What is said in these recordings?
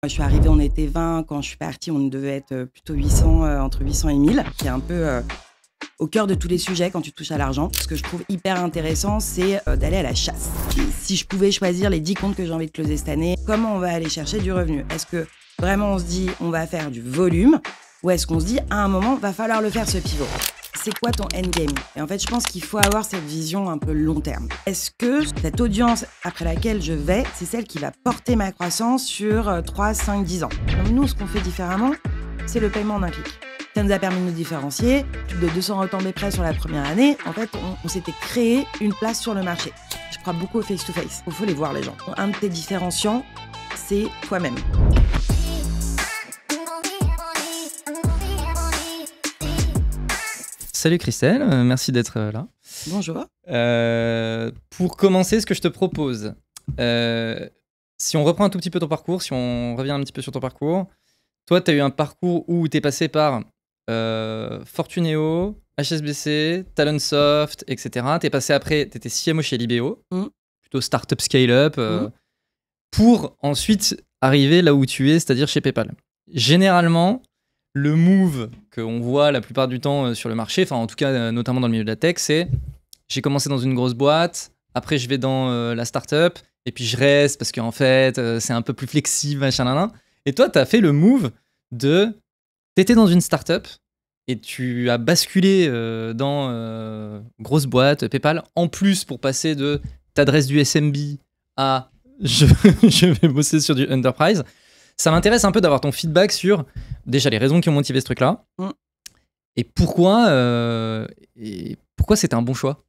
Je suis arrivée, on était 20. Quand je suis partie, on devait être plutôt 800, entre 800 et 1000, qui est un peu au cœur de tous les sujets quand tu touches à l'argent. Ce que je trouve hyper intéressant, c'est d'aller à la chasse. Et si je pouvais choisir les 10 comptes que j'ai envie de closer cette année, comment on va aller chercher du revenu? Est-ce que vraiment on se dit on va faire du volume, ou est-ce qu'on se dit à un moment va falloir le faire ce pivot? C'est quoi ton endgame? Et en fait, je pense qu'il faut avoir cette vision un peu long terme. Est-ce que cette audience après laquelle je vais, c'est celle qui va porter ma croissance sur 3, 5, 10 ans? Donc nous, ce qu'on fait différemment, c'est le paiement en un clic. Ça nous a permis de nous différencier. Plus de 200 retombées près sur la première année. En fait, on s'était créé une place sur le marché. Je crois beaucoup au face-to-face. Il faut les voir, les gens. Un de tes différenciants, c'est toi-même. Salut Christelle, merci d'être là. Bonjour. Pour commencer, ce que je te propose, si on reprend un tout petit peu ton parcours, si on revient un petit peu sur ton parcours, toi, tu as eu un parcours où tu es passé par Fortuneo, HSBC, Talentsoft, etc. Tu es passé après, tu étais CMO chez Libéo, plutôt startup scale-up, pour ensuite arriver là où tu es, c'est-à-dire chez PayPal. Généralement, le move qu'on voit la plupart du temps sur le marché, enfin en tout cas notamment dans le milieu de la tech, c'est j'ai commencé dans une grosse boîte, après je vais dans la startup, et puis je reste parce qu'en fait c'est un peu plus flexible, machin, nan. Et toi, tu as fait le move de t'étais dans une startup et tu as basculé dans grosse boîte, PayPal, en plus pour passer de t'adresse du SMB à je vais bosser sur du enterprise. Ça m'intéresse un peu d'avoir ton feedback sur déjà les raisons qui ont motivé ce truc-là et pourquoi c'était un bon choix.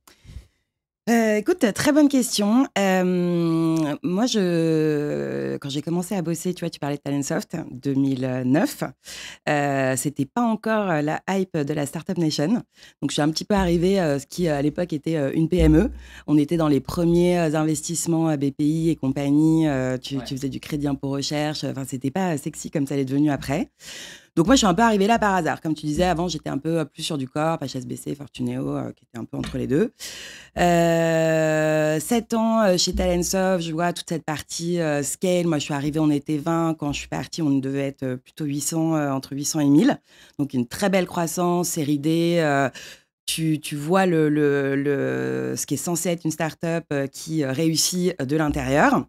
Écoute, très bonne question. Moi, quand j'ai commencé à bosser, tu vois, tu parlais de Talentsoft, 2009, c'était pas encore la hype de la Startup Nation. Donc, je suis un petit peu arrivée, ce qui à l'époque était une PME. On était dans les premiers investissements à BPI et compagnie. Tu faisais du crédit impôt recherche. Enfin, c'était pas sexy comme ça l'est devenu après. Donc moi, je suis un peu arrivée là par hasard. Comme tu disais, avant, j'étais un peu plus sur du corp, HSBC, Fortuneo, qui était un peu entre les deux. 7 ans chez Talentsoft, je vois toute cette partie scale. Moi, je suis arrivée, on était 20. Quand je suis partie, on devait être plutôt 800, entre 800 et 1000. Donc, une très belle croissance, série D. Tu vois ce qui est censé être une start-up qui réussit de l'intérieur.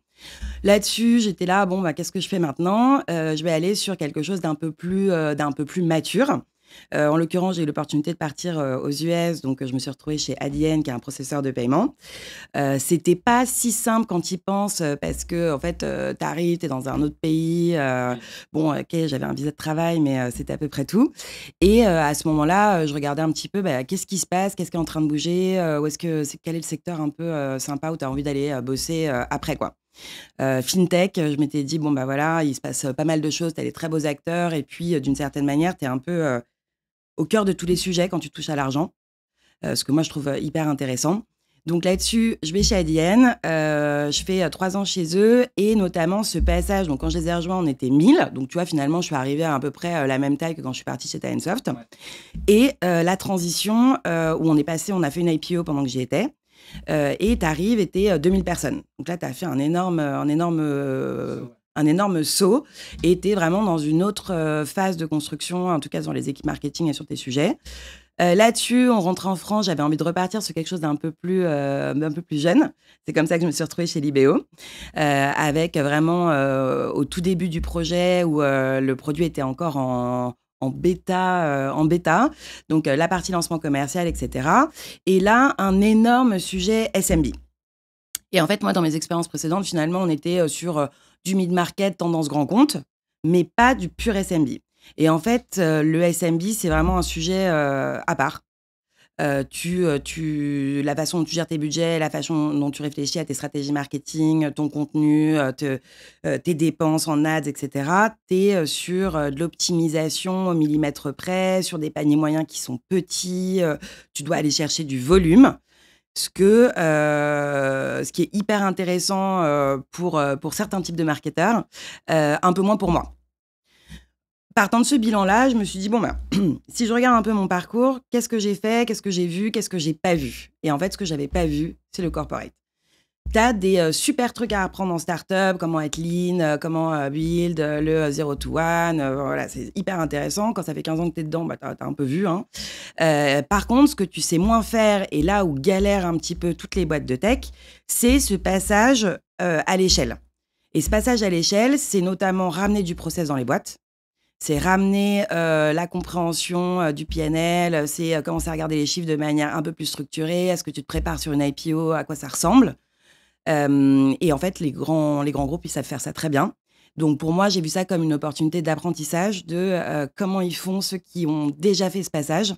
Là-dessus, j'étais là, bon, bah, qu'est-ce que je fais maintenant? Je vais aller sur quelque chose d'un peu plus mature. En l'occurrence, j'ai eu l'opportunité de partir aux US, donc je me suis retrouvée chez Adyen, qui est un processeur de paiement. C'était pas si simple quand tu y penses, parce que en fait, t'arrives, t'es dans un autre pays. Bon, ok, j'avais un visa de travail, mais c'était à peu près tout. Et à ce moment-là, je regardais un petit peu, qu'est-ce qui se passe, qu'est-ce qui est en train de bouger, quel est le secteur un peu sympa où tu as envie d'aller bosser après, quoi. Fintech, je m'étais dit, bon, bah voilà, il se passe pas mal de choses, tu as des très beaux acteurs, et puis d'une certaine manière, tu es un peu au cœur de tous les sujets quand tu touches à l'argent, ce que moi je trouve hyper intéressant. Donc là-dessus, je vais chez Adyen, je fais 3 ans chez eux, et notamment ce passage, donc quand je les ai rejoints, on était 1000, donc tu vois, finalement, je suis arrivée à peu près la même taille que quand je suis partie chez Talentsoft. Ouais. Et la transition, où on a fait une IPO pendant que j'y étais, et t'arrives et t'es 2000 personnes. Donc là, t'as fait un énorme saut, et t'es vraiment dans une autre phase de construction, en tout cas dans les équipes marketing et sur tes sujets. Là-dessus, on rentrait en France, j'avais envie de repartir sur quelque chose d'un peu plus jeune. C'est comme ça que je me suis retrouvée chez Libéo, avec vraiment au tout début du projet où le produit était encore en bêta, donc la partie lancement commercial, etc. Et là, un énorme sujet SMB. Et en fait, moi, dans mes expériences précédentes, finalement, on était sur du mid-market, tendance grand compte, mais pas du pur SMB. Et en fait, le SMB, c'est vraiment un sujet à part. La façon dont tu gères tes budgets, la façon dont tu réfléchis à tes stratégies marketing, ton contenu, tes dépenses en ads, etc. Tu es sur de l'optimisation au millimètre près, sur des paniers moyens qui sont petits. Tu dois aller chercher du volume. Ce qui est hyper intéressant pour certains types de marketeurs, un peu moins pour moi. Partant de ce bilan-là, je me suis dit, bon, si je regarde un peu mon parcours, qu'est-ce que j'ai fait, qu'est-ce que j'ai vu, qu'est-ce que j'ai pas vu? Et en fait, ce que j'avais pas vu, c'est le corporate. tu as des super trucs à apprendre en startup, comment être lean, comment build le 0 to 1. Voilà, c'est hyper intéressant. Quand ça fait 15 ans que tu es dedans, tu as un peu vu. Hein. Par contre, ce que tu sais moins faire, et là où galèrent un petit peu toutes les boîtes de tech, c'est ce passage à l'échelle. Et ce passage à l'échelle, c'est notamment ramener du process dans les boîtes. C'est ramener la compréhension du PNL, c'est commencer à regarder les chiffres de manière un peu plus structurée. Est-ce que tu te prépares sur une IPO, à quoi ça ressemble? Et en fait, les grands groupes, ils savent faire ça très bien. Donc, pour moi, j'ai vu ça comme une opportunité d'apprentissage de comment ils font ceux qui ont déjà fait ce passage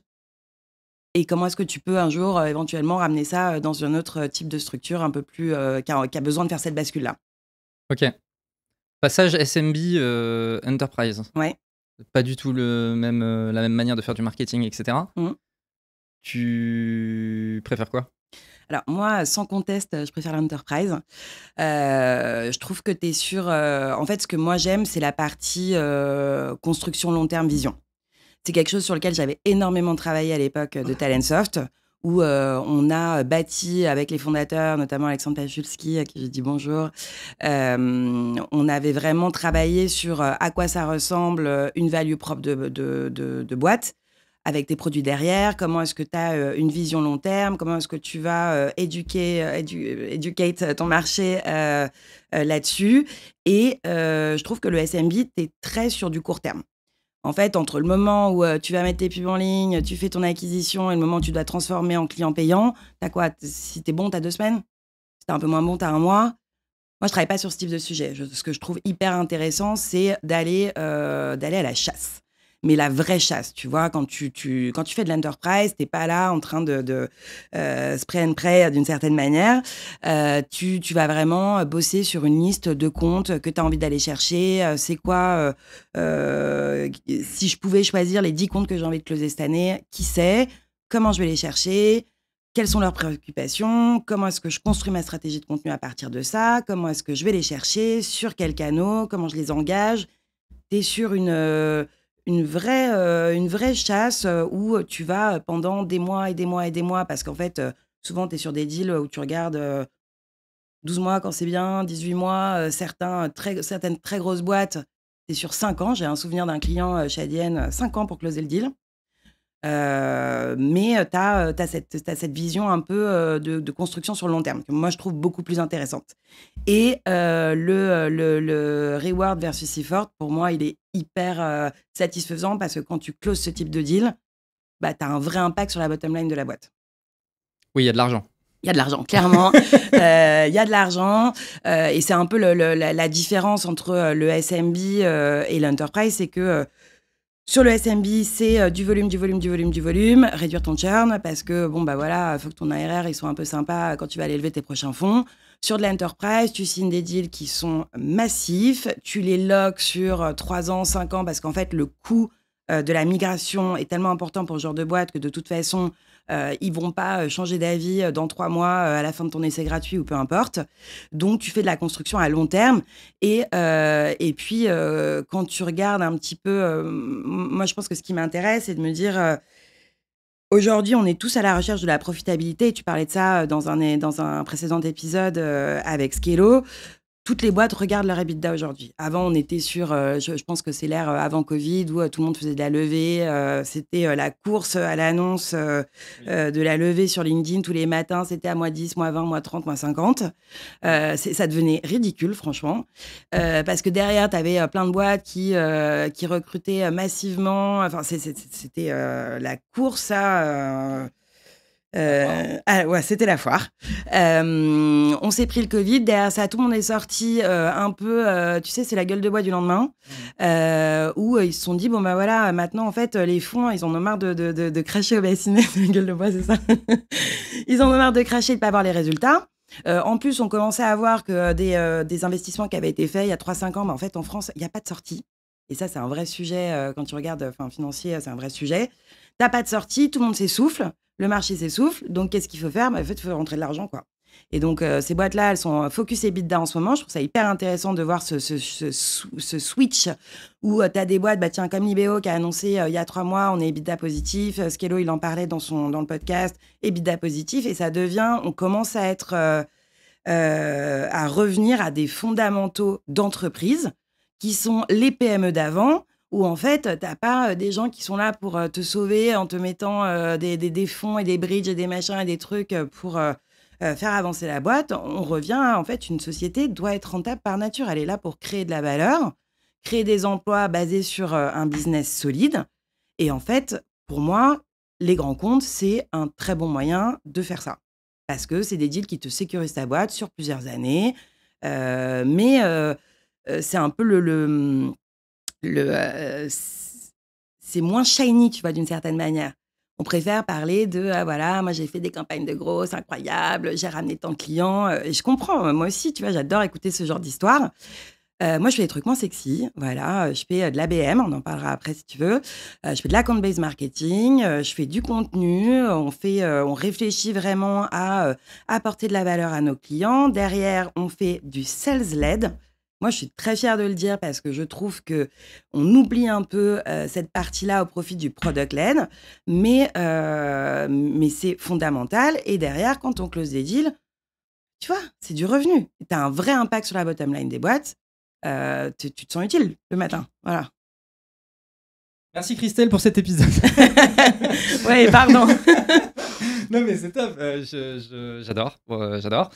et comment est-ce que tu peux un jour éventuellement ramener ça dans un autre type de structure un peu plus qui a besoin de faire cette bascule-là. Ok. Passage SMB Enterprise. Ouais. Pas du tout la même manière de faire du marketing, etc. Tu préfères quoi? Alors, moi, sans conteste, je préfère l'enterprise. Je trouve que tu es sur... en fait, ce que moi, j'aime, c'est la partie construction long terme vision. C'est quelque chose sur lequel j'avais énormément travaillé à l'époque de Talentsoft, où on a bâti avec les fondateurs, notamment Alexandre Pachulski, à qui j'ai dit bonjour. On avait vraiment travaillé sur à quoi ça ressemble une value propre de boîte, avec tes produits derrière, comment est-ce que tu as une vision long terme, comment est-ce que tu vas educate ton marché là-dessus. Et je trouve que le SMB, tu es très sur du court terme. En fait, entre le moment où tu vas mettre tes pubs en ligne, tu fais ton acquisition et le moment où tu dois transformer en client payant, t'as quoi? Si t'es bon, t'as 2 semaines. Si t'es un peu moins bon, t'as 1 mois. Moi, je travaille pas sur ce type de sujet. Ce que je trouve hyper intéressant, c'est d'aller à la chasse. Mais la vraie chasse, tu vois, quand tu fais de l'enterprise, t'es pas là en train de spray and pray d'une certaine manière. Tu vas vraiment bosser sur une liste de comptes que tu as envie d'aller chercher. C'est quoi, si je pouvais choisir les 10 comptes que j'ai envie de closer cette année, qui c'est? Comment je vais les chercher? Quelles sont leurs préoccupations? Comment est-ce que je construis ma stratégie de contenu à partir de ça? Comment est-ce que je vais les chercher? Sur quels canaux? Comment je les engage? Tu es sur une vraie chasse où tu vas pendant des mois et des mois et des mois, parce qu'en fait, souvent, tu es sur des deals où tu regardes 12 mois quand c'est bien, 18 mois, certaines très grosses boîtes, tu es sur 5 ans. J'ai un souvenir d'un client chez ADN, 5 ans pour closer le deal. Mais tu as cette vision un peu de construction sur le long terme, que moi, je trouve beaucoup plus intéressante. Et le reward versus effort, pour moi, il est hyper satisfaisant parce que quand tu closes ce type de deal, bah, tu as un vrai impact sur la bottom line de la boîte. Oui, il y a de l'argent. Il y a de l'argent, clairement. Il y a de l'argent. Et c'est un peu la différence entre le SMB et l'enterprise, c'est que sur le SMB, c'est du volume, réduire ton churn parce que, bon, bah voilà, il faut que ton ARR il soit un peu sympa quand tu vas aller lever tes prochains fonds. Sur de l'enterprise, tu signes des deals qui sont massifs, tu les locks sur 3 ans, 5 ans parce qu'en fait, le coût de la migration est tellement important pour ce genre de boîte que de toute façon, ils vont pas changer d'avis dans 3 mois à la fin de ton essai gratuit ou peu importe. Donc, tu fais de la construction à long terme. Et puis, quand tu regardes un petit peu... moi, je pense que ce qui m'intéresse, c'est de me dire... aujourd'hui, on est tous à la recherche de la profitabilité. Tu parlais de ça dans un précédent épisode avec Skello. Toutes les boîtes regardent leur EBITDA aujourd'hui. Avant, on était sur, je pense que c'est l'ère avant Covid où tout le monde faisait de la levée. C'était la course à l'annonce de la levée sur LinkedIn tous les matins. C'était à -10, -20, -30, -50. Ça devenait ridicule, franchement. Parce que derrière, tu avais plein de boîtes qui recrutaient massivement. Enfin, c'était la course à... ouais, c'était la foire. On s'est pris le Covid. Derrière ça, tout le monde est sorti un peu, tu sais, c'est la gueule de bois du lendemain, où ils se sont dit, bon, bah voilà, maintenant, en fait, les fonds, ils en ont marre de cracher au bassinet. La gueule de bois, c'est ça. Ils en ont marre de cracher et de pas avoir les résultats. En plus, on commençait à voir que des investissements qui avaient été faits il y a 3-5 ans, bah, en fait, en France, il n'y a pas de sortie. Et ça, c'est un vrai sujet. Quand tu regardes, financier, c'est un vrai sujet. T'as pas de sortie, tout le monde s'essouffle. Le marché s'essouffle, donc qu'est-ce qu'il faut faire? En fait, il faut rentrer de l'argent, quoi. Et donc, ces boîtes-là, elles sont focus EBITDA en ce moment. Je trouve ça hyper intéressant de voir ce switch où tu as des boîtes, bah, tiens, comme Libéo qui a annoncé il y a 3 mois, on est EBITDA positif. Skello, il en parlait dans le podcast, EBITDA positif. Et ça devient, on commence à être à revenir à des fondamentaux d'entreprise qui sont les PME d'avant, où en fait, tu n'as pas des gens qui sont là pour te sauver en te mettant des fonds et des bridges et des machins et des trucs pour faire avancer la boîte. On revient à, en fait, une société doit être rentable par nature. Elle est là pour créer de la valeur, créer des emplois basés sur un business solide. Et en fait, pour moi, les grands comptes, c'est un très bon moyen de faire ça. Parce que c'est des deals qui te sécurisent ta boîte sur plusieurs années. Mais c'est un peu c'est moins shiny, tu vois, d'une certaine manière. On préfère parler de ah voilà, moi j'ai fait des campagnes de gros, c'est incroyable, j'ai ramené tant de clients. Et je comprends, moi aussi, tu vois, j'adore écouter ce genre d'histoire. Moi, je fais des trucs moins sexy, voilà. Je fais de l'ABM, on en parlera après si tu veux. Je fais de l'account-based marketing, je fais du contenu, on réfléchit vraiment à apporter de la valeur à nos clients. Derrière, on fait du sales-led. Moi, je suis très fière de le dire parce que je trouve qu'on oublie un peu cette partie-là au profit du product-led, mais c'est fondamental. Et derrière, quand on close des deals, tu vois, c'est du revenu. Tu as un vrai impact sur la bottom line des boîtes. Tu te sens utile le matin. Voilà. Merci Christelle pour cet épisode. Ouais, pardon. Non mais c'est top. J'adore. J'adore.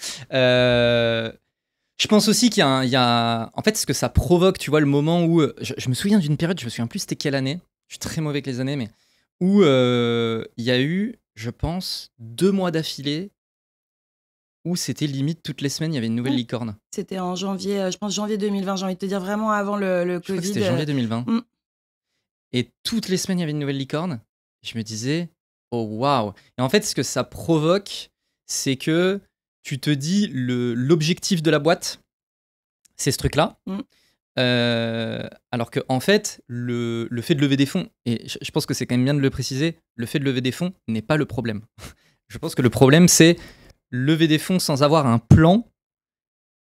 Je pense aussi qu'il y a, en fait, ce que ça provoque, tu vois, le moment où je me souviens d'une période, je me souviens plus c'était quelle année. Je suis très mauvais avec les années, mais où il y a eu, je pense, 2 mois d'affilée où c'était limite toutes les semaines, il y avait une nouvelle licorne. C'était en janvier, je pense janvier 2020, j'ai envie de te dire vraiment avant le Je Covid. crois que c'était janvier 2020. Et toutes les semaines, il y avait une nouvelle licorne. Je me disais, oh waouh. Et en fait, ce que ça provoque, c'est que tu te dis, l'objectif de la boîte, c'est ce truc-là. Alors que en fait, le fait de lever des fonds, et je pense que c'est quand même bien de le préciser, le fait de lever des fonds n'est pas le problème. Je pense que le problème, c'est lever des fonds sans avoir un plan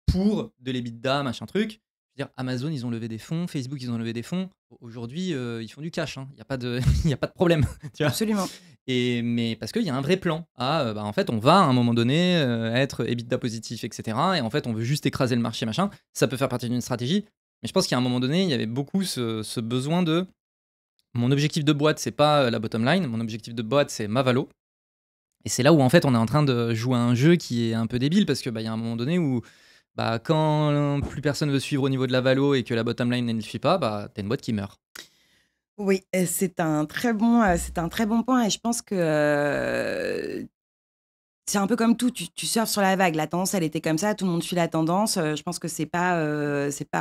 pour de l'EBITDA, machin truc. Je veux dire, Amazon, ils ont levé des fonds, Facebook, ils ont levé des fonds. Aujourd'hui, ils font du cash. Il n'y a pas de problème. Tu vois. Absolument. Mais parce qu'il y a un vrai plan. En fait, on va à un moment donné être EBITDA positif, etc. Et en fait, on veut juste écraser le marché, machin. Ça peut faire partie d'une stratégie. Mais je pense qu'à un moment donné, il y avait beaucoup ce besoin de... Mon objectif de boîte, c'est pas la bottom line. Mon objectif de boîte, c'est ma valo. Et c'est là où, en fait, on est en train de jouer à un jeu qui est un peu débile parce que y a un moment donné où quand plus personne veut suivre au niveau de la valo et que la bottom line ne le suit pas, t'as une boîte qui meurt. Oui, c'est un très bon point et je pense que c'est un peu comme tout, tu surfes sur la vague. La tendance, elle était comme ça, tout le monde suit la tendance. Je pense que c'est pas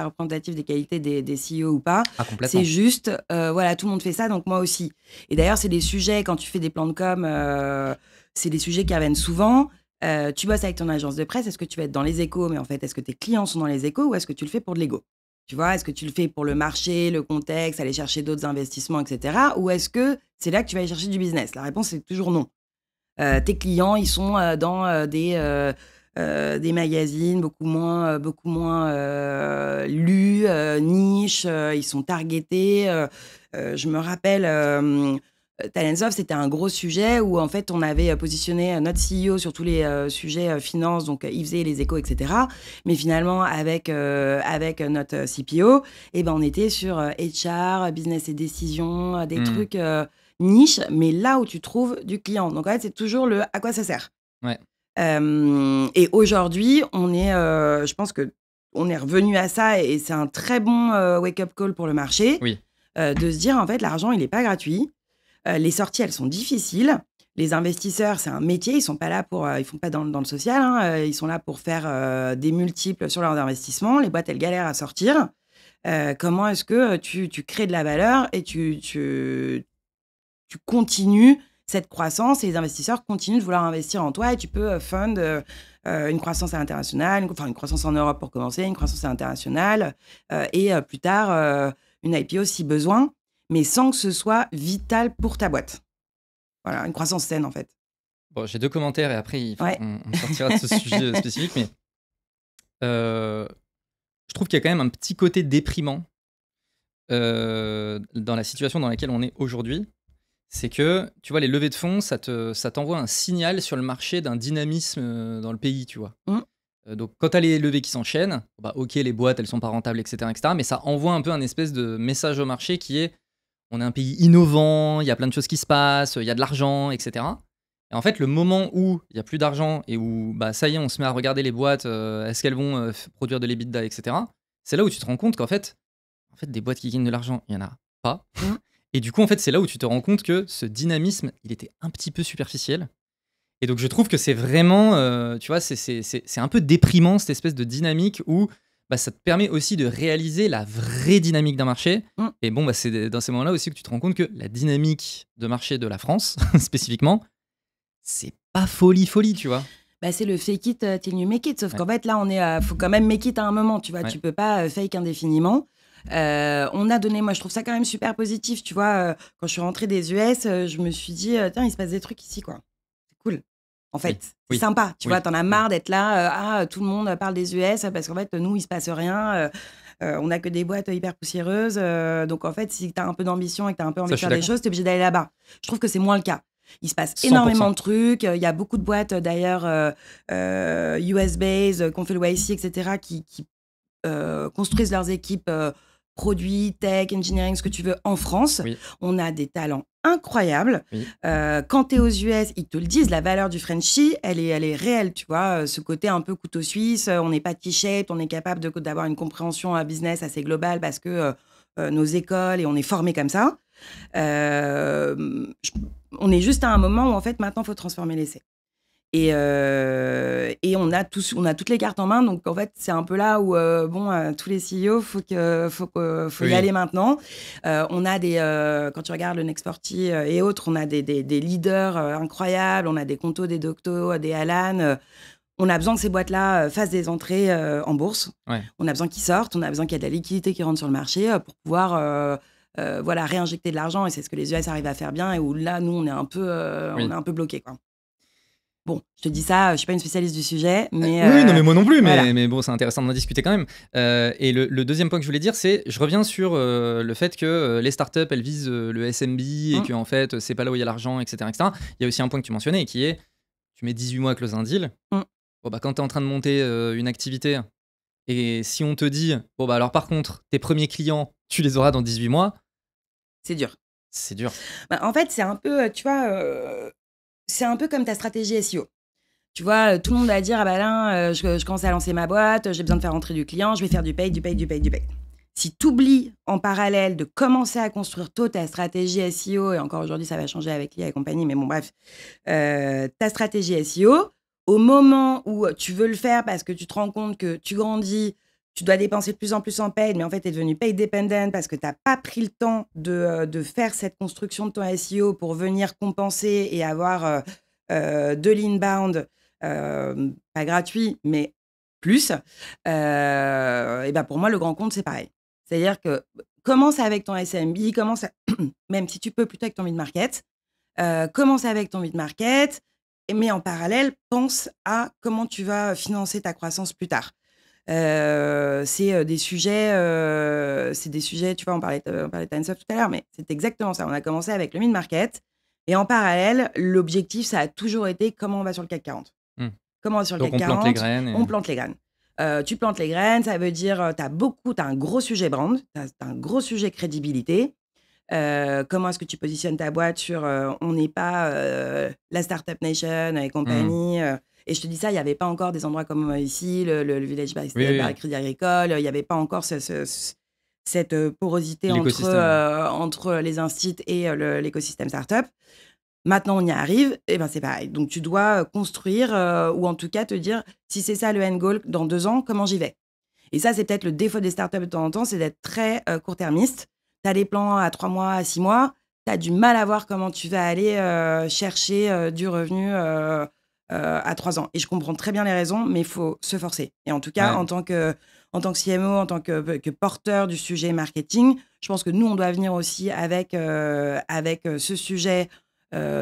représentatif des qualités des CEO ou pas. Ah, complètement. C'est juste, voilà, tout le monde fait ça, donc moi aussi. Et d'ailleurs, c'est des sujets, quand tu fais des plans de com, c'est des sujets qui reviennent souvent. Tu bosses avec ton agence de presse, est-ce que tu vas être dans les échos, mais en fait, est-ce que tes clients sont dans les échos ou est-ce que tu le fais pour de l'ego? Tu vois, est-ce que tu le fais pour le marché, le contexte, aller chercher d'autres investissements, etc. Ou est-ce que c'est là que tu vas aller chercher du business? La réponse, c'est toujours non. Tes clients, ils sont dans des magazines beaucoup moins lus, niche, ils sont targetés. Je me rappelle, Talentsoft, c'était un gros sujet où en fait on avait positionné notre CEO sur tous les sujets finance, donc il faisait les échos, etc. Mais finalement avec notre CPO, on était sur HR, business et décision, des trucs niche, mais là où tu trouves du client. Donc en fait, c'est toujours le à quoi ça sert. Ouais. Et aujourd'hui, je pense que on est revenu à ça et c'est un très bon wake-up call pour le marché. Oui. De se dire en fait, l'argent, il n'est pas gratuit. Les sorties, elles sont difficiles. Les investisseurs, c'est un métier. Ils sont pas là ils font pas dans le social. Ils sont là pour faire des multiples sur leurs investissements. Les boîtes, elles galèrent à sortir. Comment est-ce que tu crées de la valeur et tu continues cette croissance et les investisseurs continuent de vouloir investir en toi et tu peux fund une croissance à l'international, une croissance en Europe pour commencer, une croissance à l'international et plus tard une IPO si besoin, mais sans que ce soit vital pour ta boîte. Voilà, une croissance saine en fait. Bon, j'ai 2 commentaires et après on sortira de ce sujet spécifique, mais je trouve qu'il y a quand même un petit côté déprimant dans la situation dans laquelle on est aujourd'hui. C'est que, tu vois, les levées de fonds, ça t'envoie un signal sur le marché d'un dynamisme dans le pays, tu vois. Donc, quand tu as les levées qui s'enchaînent, bah, ok, les boîtes, elles sont pas rentables, etc., mais ça envoie un peu un espèce de message au marché qui est on est un pays innovant, il y a plein de choses qui se passent, il y a de l'argent, etc. Et en fait, le moment où il y a plus d'argent et où bah, ça y est, on se met à regarder les boîtes, est-ce qu'elles vont produire de l'EBITDA, etc., c'est là où tu te rends compte qu'en fait, des boîtes qui gagnent de l'argent, il y en a pas. Et du coup, en fait, c'est là où tu te rends compte que ce dynamisme, il était un petit peu superficiel. Et donc, je trouve que c'est vraiment, tu vois, c'est un peu déprimant, cette espèce de dynamique où bah, ça te permet aussi de réaliser la vraie dynamique d'un marché. Et bon, bah, c'est dans ces moments-là aussi que tu te rends compte que la dynamique de marché de la France, spécifiquement, c'est pas folie, tu vois. Bah, c'est le fake it till you make it. Sauf qu'en fait, là, faut quand même make it à un moment, tu vois. Tu peux pas fake indéfiniment. On a donné, moi je trouve ça quand même super positif, tu vois. Quand je suis rentrée des US, je me suis dit, tiens, il se passe des trucs ici, quoi. C'est cool. En fait, c'est sympa, tu vois. T'en as marre d'être là, tout le monde parle des US parce qu'en fait, nous, il se passe rien. On n'a que des boîtes hyper poussiéreuses. Donc en fait, si t'as un peu d'ambition et que t'as un peu envie de faire des choses, t'es obligé d'aller là-bas. Je trouve que c'est moins le cas. Il se passe 100%. énormément de trucs. Il y a beaucoup de boîtes, d'ailleurs, US-based, qu'on fait le YC, etc., qui construisent leurs équipes produits, tech, engineering, ce que tu veux, en France. On a des talents incroyables. Quand tu es aux US, ils te le disent, la valeur du Frenchie, elle est réelle, tu vois. Ce côté un peu couteau suisse, on n'est pas T-shaped, on est capable d'avoir une compréhension business assez globale parce que nos écoles, et on est formés comme ça. On est juste à un moment où, en fait, maintenant, il faut transformer l'essai. Et on a toutes les cartes en main. Donc, en fait, c'est un peu là où, tous les CEO, faut y aller maintenant. On a quand tu regardes le Next40 et autres, on a des leaders incroyables. On a des Conto, des Docto, des Alan. On a besoin que ces boîtes-là fassent des entrées en bourse. On a besoin qu'ils sortent. On a besoin qu'il y ait de la liquidité qui rentre sur le marché pour pouvoir réinjecter de l'argent. Et c'est ce que les US arrivent à faire bien. Et où là, nous, on est un peu bloqués, quoi. Bon, je te dis ça, je ne suis pas une spécialiste du sujet, mais... Oui, non, mais moi non plus, voilà. mais bon, c'est intéressant d'en discuter quand même. Et le deuxième point que je voulais dire, c'est, je reviens sur le fait que les startups, elles visent le SMB et qu'en fait, c'est pas là où il y a l'argent, etc., etc. Il y a aussi un point que tu mentionnais, qui est, tu mets 18 mois à close un deal. Bon, bah, quand tu es en train de monter une activité, et si on te dit, bon, bah, alors par contre, tes premiers clients, tu les auras dans 18 mois... C'est dur. C'est dur. Bah, en fait, c'est un peu, tu vois... c'est un peu comme ta stratégie SEO. Tu vois, tout le monde va dire, ah bah là, je commence à lancer ma boîte, j'ai besoin de faire rentrer du client, je vais faire du paid. Si tu oublies en parallèle de commencer à construire tôt ta stratégie SEO, et encore aujourd'hui, ça va changer avec l'IA et compagnie, mais bon, bref, ta stratégie SEO, au moment où tu veux le faire parce que tu te rends compte que tu grandis, tu dois dépenser de plus en plus en paid, mais en fait, tu es devenu paid dependent parce que tu n'as pas pris le temps de faire cette construction de ton SEO pour venir compenser et avoir de l'inbound, pas gratuit, mais plus. Et ben pour moi, le grand compte, c'est pareil. C'est-à-dire que commence avec ton SMB, même si tu peux plutôt avec ton mid-market, commence avec ton mid-market, mais en parallèle, pense à comment tu vas financer ta croissance plus tard. C'est des sujets, tu vois, on parlait de TimeSoft tout à l'heure, mais c'est exactement ça. On a commencé avec le mid-market et en parallèle, l'objectif, ça a toujours été comment on va sur le CAC 40. Comment on va sur le Donc CAC 40, plante les graines. on plante les graines. Tu plantes les graines, ça veut dire tu as un gros sujet brand, tu as un gros sujet crédibilité. Comment est-ce que tu positionnes ta boîte sur on n'est pas la Startup Nation et compagnie. Et je te dis ça, il n'y avait pas encore des endroits comme ici, le Village by Crédit Agricole. Il n'y avait pas encore cette porosité entre les instituts et l'écosystème startup. Maintenant, on y arrive, et ben c'est pareil. Donc, tu dois construire ou en tout cas te dire si c'est ça le end goal dans 2 ans, comment j'y vais. Et ça, c'est peut-être le défaut des startups de temps en temps, c'est d'être très court-termiste. Tu as des plans à 3 mois, à 6 mois. Tu as du mal à voir comment tu vas aller chercher du revenu à 3 ans. Et je comprends très bien les raisons, mais il faut se forcer. Et en tout cas, en tant que CMO, en tant que porteur du sujet marketing, je pense que nous, on doit venir aussi avec ce sujet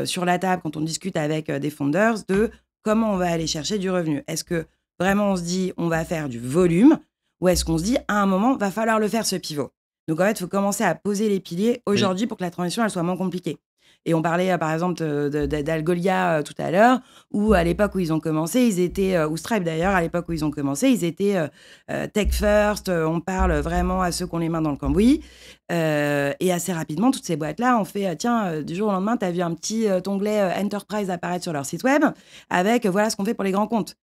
sur la table quand on discute avec des founders de comment on va aller chercher du revenu. Est-ce que vraiment on se dit on va faire du volume ou est-ce qu'on se dit à un moment va falloir le faire ce pivot. Donc en fait, il faut commencer à poser les piliers aujourd'hui pour que la transition elle soit moins compliquée. Et on parlait, par exemple, d'Algolia tout à l'heure, où à l'époque où ils ont commencé, ils étaient, ou Stripe d'ailleurs, à l'époque où ils ont commencé, ils étaient tech first, on parle vraiment à ceux qui ont les mains dans le cambouis. Et assez rapidement, toutes ces boîtes-là ont fait, tiens, du jour au lendemain, tu as vu un petit onglet Enterprise apparaître sur leur site web, avec voilà ce qu'on fait pour les grands comptes.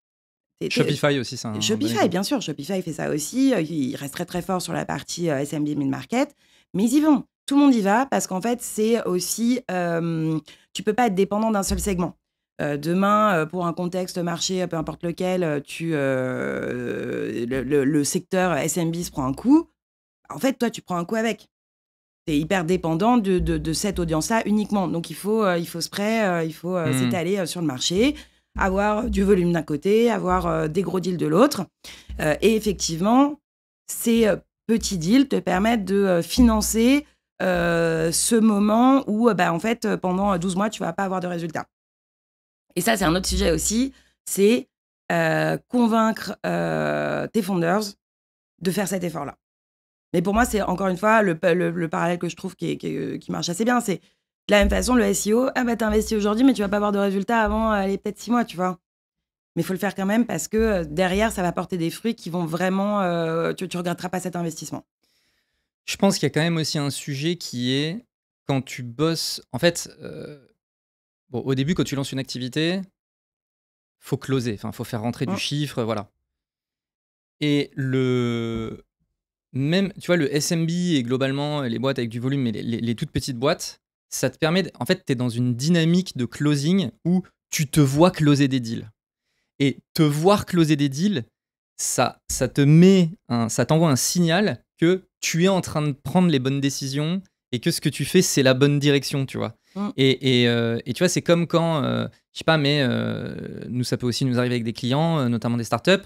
Shopify aussi, c'est un Shopify, bien sûr. Shopify fait ça aussi. Il reste très, très fort sur la partie SMB mid-market. Mais ils y vont. Tout le monde y va parce qu'en fait, c'est aussi... tu peux pas être dépendant d'un seul segment. Demain, pour un contexte marché, peu importe lequel, le secteur SMB se prend un coup. En fait, toi, tu prends un coup avec. Tu es hyper dépendant de cette audience-là uniquement. Donc, il faut spray, il faut s'étaler sur le marché, avoir du volume d'un côté, avoir des gros deals de l'autre. Et effectivement, ces petits deals te permettent de financer ce moment où, en fait, pendant 12 mois, tu ne vas pas avoir de résultats. Et ça, c'est un autre sujet aussi, c'est convaincre tes founders de faire cet effort-là. Mais pour moi, c'est encore une fois le parallèle que je trouve qui marche assez bien. C'est de la même façon, le SEO, t'investis aujourd'hui, mais tu vas pas avoir de résultats avant peut-être 6 mois, tu vois. Mais il faut le faire quand même parce que derrière, ça va porter des fruits qui vont vraiment... tu regretteras pas cet investissement. Je pense qu'il y a quand même aussi un sujet qui est quand tu bosses... En fait, au début, quand tu lances une activité, faut closer, enfin, faut faire rentrer du chiffre, voilà. Et même, tu vois, le SMB et globalement les boîtes avec du volume, mais les toutes petites boîtes, ça te permet... En fait, tu es dans une dynamique de closing où tu te vois closer des deals. Et te voir closer des deals, ça t'envoie un signal que tu es en train de prendre les bonnes décisions et que ce que tu fais, c'est la bonne direction, tu vois. Et tu vois, c'est comme quand, je sais pas, mais nous, ça peut aussi nous arriver avec des clients, notamment des startups.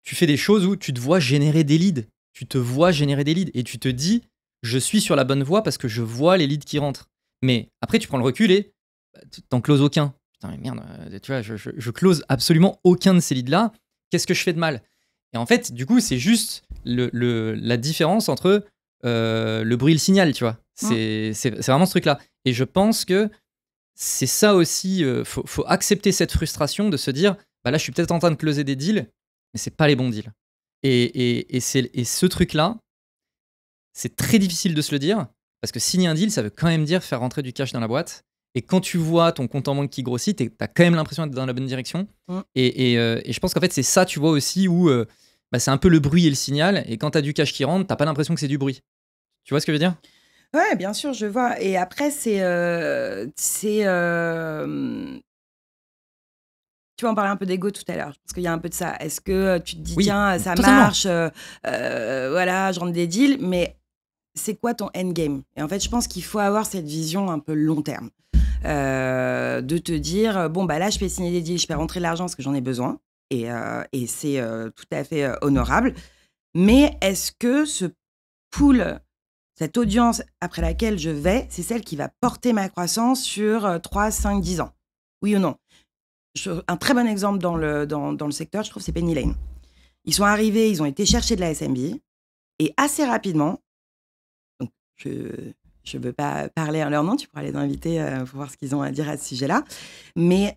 Tu fais des choses où tu te vois générer des leads. Tu te vois générer des leads et tu te dis, je suis sur la bonne voie parce que je vois les leads qui rentrent. Mais après, tu prends le recul et t'en closes aucun. Putain, mais merde, tu vois, je close absolument aucun de ces leads-là. Qu'est-ce que je fais de mal? Et en fait, du coup, c'est juste la différence entre le bruit et le signal, tu vois. C'est vraiment ce truc-là. Et je pense que c'est ça aussi, faut accepter cette frustration de se dire, bah là, je suis peut-être en train de closer des deals, mais c'est pas les bons deals. Et ce truc-là, c'est très difficile de se le dire, parce que signer un deal, ça veut quand même dire faire rentrer du cash dans la boîte. Et quand tu vois ton compte en banque qui grossit, t'as quand même l'impression d'être dans la bonne direction. Et je pense qu'en fait, c'est ça, tu vois, aussi, où c'est un peu le bruit et le signal. Et quand t'as du cash qui rentre, t'as pas l'impression que c'est du bruit. Tu vois ce que je veux dire? Ouais, bien sûr, je vois. Et après, tu vas en parler un peu d'ego tout à l'heure, parce qu'il y a un peu de ça. Est-ce que tu te dis, tiens, ça totalement. marche, voilà, je rentre des deals, mais c'est quoi ton endgame? Et en fait, je pense qu'il faut avoir cette vision un peu long terme. De te dire, bon, bah là, je fais signer des deals, je fais rentrer de l'argent parce que j'en ai besoin. Et c'est tout à fait honorable. Mais est-ce que ce pool, cette audience après laquelle je vais, c'est celle qui va porter ma croissance sur 3, 5, 10 ans? Oui ou non? Un très bon exemple dans le secteur, je trouve, c'est Penny Lane. Ils sont arrivés, ils ont été chercher de la SMB et assez rapidement, donc je ne veux pas parler en leur nom, tu pourras les inviter pour voir ce qu'ils ont à dire à ce sujet-là, mais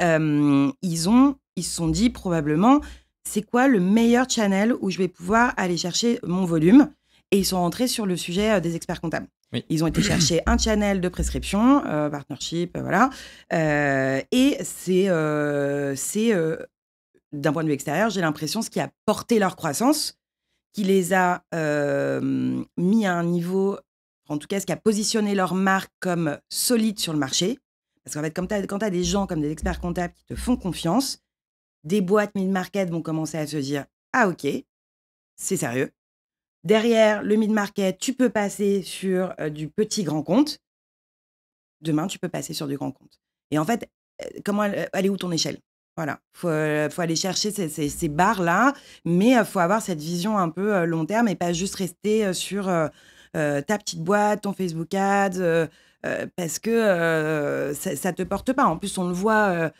ils se sont dit probablement, c'est quoi le meilleur channel où je vais pouvoir aller chercher mon volume? Et ils sont rentrés sur le sujet des experts comptables. Oui. Ils ont été chercher un channel de prescription, partnership, voilà. Et c'est d'un point de vue extérieur, j'ai l'impression, ce qui a porté leur croissance, qui les a mis à un niveau, en tout cas, ce qui a positionné leur marque comme solide sur le marché. Parce qu'en fait, quand tu as des gens comme des experts comptables qui te font confiance, des boîtes mid-market vont commencer à se dire « Ah, ok, c'est sérieux ». Derrière le mid-market, tu peux passer sur du petit grand compte. Demain, tu peux passer sur du grand compte. Et en fait, comment elle est où ton échelle? Voilà, faut aller chercher ces barres-là, mais il faut avoir cette vision un peu long terme et pas juste rester sur ta petite boîte, ton Facebook Ads, parce que ça te porte pas. En plus, on le voit,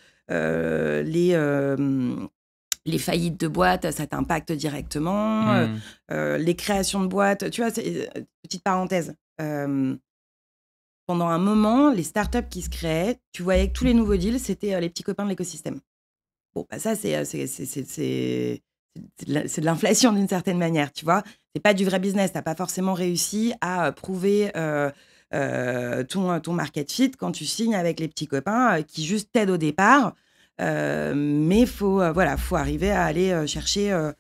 les faillites de boîtes, ça t'impacte directement. Les créations de boîtes, tu vois, petite parenthèse. pendant un moment, les startups qui se créaient, tu voyais que tous les nouveaux deals, c'était les petits copains de l'écosystème. Bon, bah ça, c'est de l'inflation d'une certaine manière, tu vois. C'est pas du vrai business. Tu n'as pas forcément réussi à prouver ton market fit quand tu signes avec les petits copains qui juste t'aident au départ. Mais faut arriver à aller chercher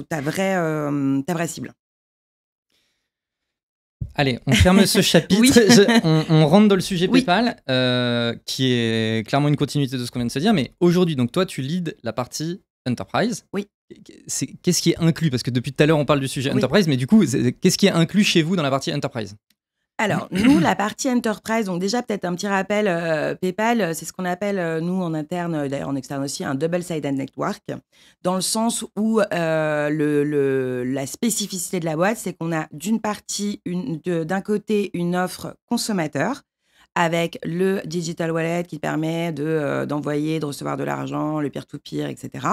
ta vraie cible. Allez, on ferme ce chapitre. Oui. On rentre dans le sujet Oui. PayPal, qui est clairement une continuité de ce qu'on vient de se dire. Mais aujourd'hui, donc toi, tu leads la partie Enterprise. Oui. Qu'est-ce qui est inclus? Parce que depuis tout à l'heure, on parle du sujet Enterprise, mais du coup, qu'est-ce qui est inclus chez vous dans la partie Enterprise? Alors, nous, la partie Enterprise, donc déjà peut-être un petit rappel, PayPal, c'est ce qu'on appelle, nous, en interne, d'ailleurs en externe aussi, un double-sided network, dans le sens où la spécificité de la boîte, c'est qu'on a d'un côté une offre consommateur, avec le digital wallet qui permet d'envoyer, de recevoir de l'argent, le peer-to-peer, etc.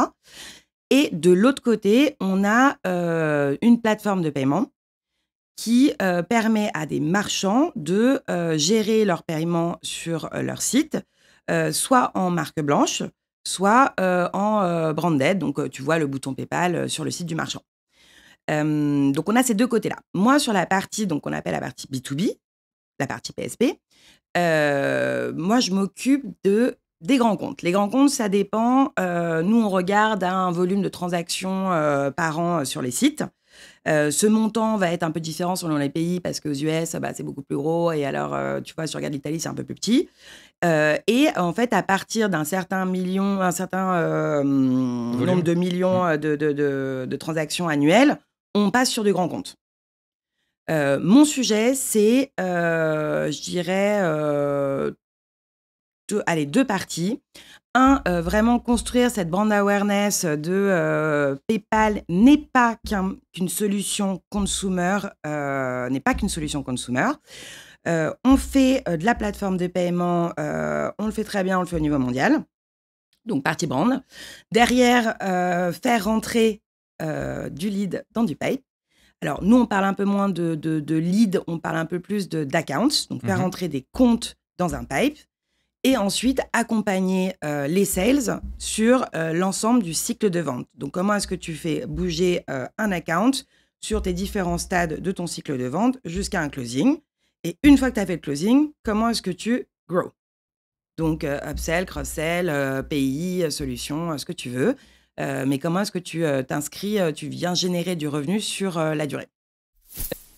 Et de l'autre côté, on a une plateforme de paiement qui permet à des marchands de gérer leur paiement sur leur site, soit en marque blanche, soit en branded. Donc, tu vois le bouton PayPal sur le site du marchand. Donc, on a ces deux côtés-là. Moi, sur la partie qu'on appelle la partie B2B, la partie PSP, moi, je m'occupe des grands comptes. Les grands comptes, ça dépend. Nous, on regarde un volume de transactions par an sur les sites. Ce montant va être un peu différent selon les pays parce qu'aux US, c'est beaucoup plus gros. Et alors, tu vois, si tu regardes l'Italie, c'est un peu plus petit. Et en fait, à partir d'un certain nombre de millions de transactions annuelles, on passe sur du grand compte. Mon sujet, c'est, je dirais, deux parties. Vraiment construire cette brand awareness de PayPal n'est pas qu'une solution consumer, on fait de la plateforme de paiement, on le fait très bien, on le fait au niveau mondial. Donc, partie brand. Derrière, faire rentrer du lead dans du pipe. Alors, nous, on parle un peu moins de lead, on parle un peu plus d'accounts. Donc, faire rentrer des comptes dans un pipe. Et ensuite, accompagner les sales sur l'ensemble du cycle de vente. Donc, comment est-ce que tu fais bouger un account sur tes différents stades de ton cycle de vente jusqu'à un closing? Et une fois que tu as fait le closing, comment est-ce que tu grow? Donc, upsell, cross-sell, pays, solution, ce que tu veux. Mais comment est-ce que tu t'inscris, tu viens générer du revenu sur la durée?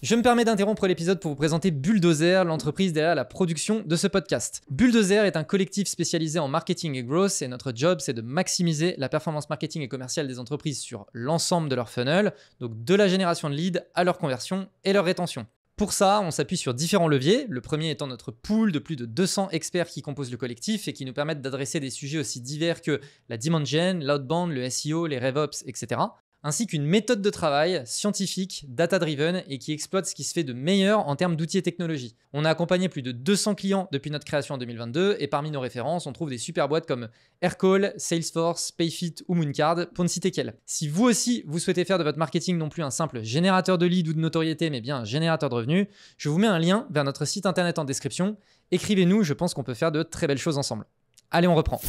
Je me permets d'interrompre l'épisode pour vous présenter Bulldozer, l'entreprise derrière la production de ce podcast. Bulldozer est un collectif spécialisé en marketing et growth et notre job, c'est de maximiser la performance marketing et commerciale des entreprises sur l'ensemble de leur funnel, donc de la génération de leads à leur conversion et leur rétention. Pour ça, on s'appuie sur différents leviers, le premier étant notre pool de plus de 200 experts qui composent le collectif et qui nous permettent d'adresser des sujets aussi divers que la demand gen, l'outbound, le SEO, les RevOps, etc. ainsi qu'une méthode de travail scientifique, data-driven et qui exploite ce qui se fait de meilleur en termes d'outils et technologies. On a accompagné plus de 200 clients depuis notre création en 2022 et parmi nos références, on trouve des super boîtes comme Aircall, Salesforce, Payfit ou Mooncard, pour ne citer qu'elles. Si vous aussi, vous souhaitez faire de votre marketing non plus un simple générateur de leads ou de notoriété, mais bien un générateur de revenus, je vous mets un lien vers notre site internet en description. Écrivez-nous, je pense qu'on peut faire de très belles choses ensemble. Allez, on reprend.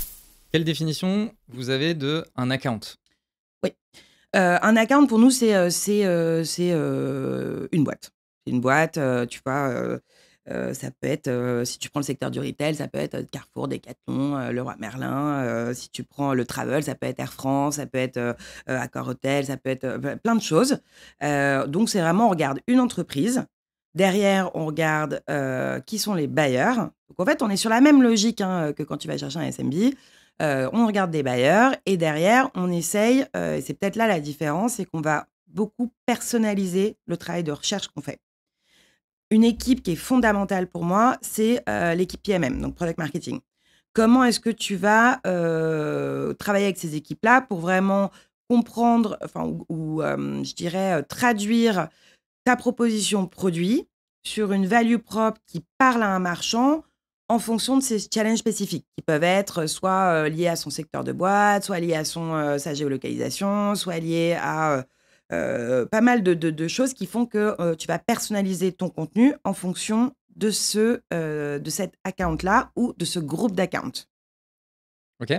Quelle définition vous avez d'un account? Oui. Un account, pour nous, c'est une boîte. C'est une boîte, tu vois, ça peut être, si tu prends le secteur du retail, ça peut être Carrefour, Decathlon, Leroy Merlin. Si tu prends le travel, ça peut être Air France, ça peut être Accor Hotel, ça peut être plein de choses. Donc, c'est vraiment, on regarde une entreprise. Derrière, on regarde qui sont les bailleurs. Donc, en fait, on est sur la même logique que quand tu vas chercher un SMB. On regarde des bailleurs et derrière, on essaye, et c'est peut-être là la différence, c'est qu'on va beaucoup personnaliser le travail de recherche qu'on fait. Une équipe qui est fondamentale pour moi, c'est l'équipe PMM, donc Product Marketing. Comment est-ce que tu vas travailler avec ces équipes-là pour vraiment comprendre, je dirais, traduire ta proposition produit sur une value propre qui parle à un marchand en fonction de ses challenges spécifiques, qui peuvent être soit liés à son secteur de boîte, soit liés à sa géolocalisation, soit liés à pas mal de choses qui font que tu vas personnaliser ton contenu en fonction de cet account-là ou de ce groupe d'accounts. Ok.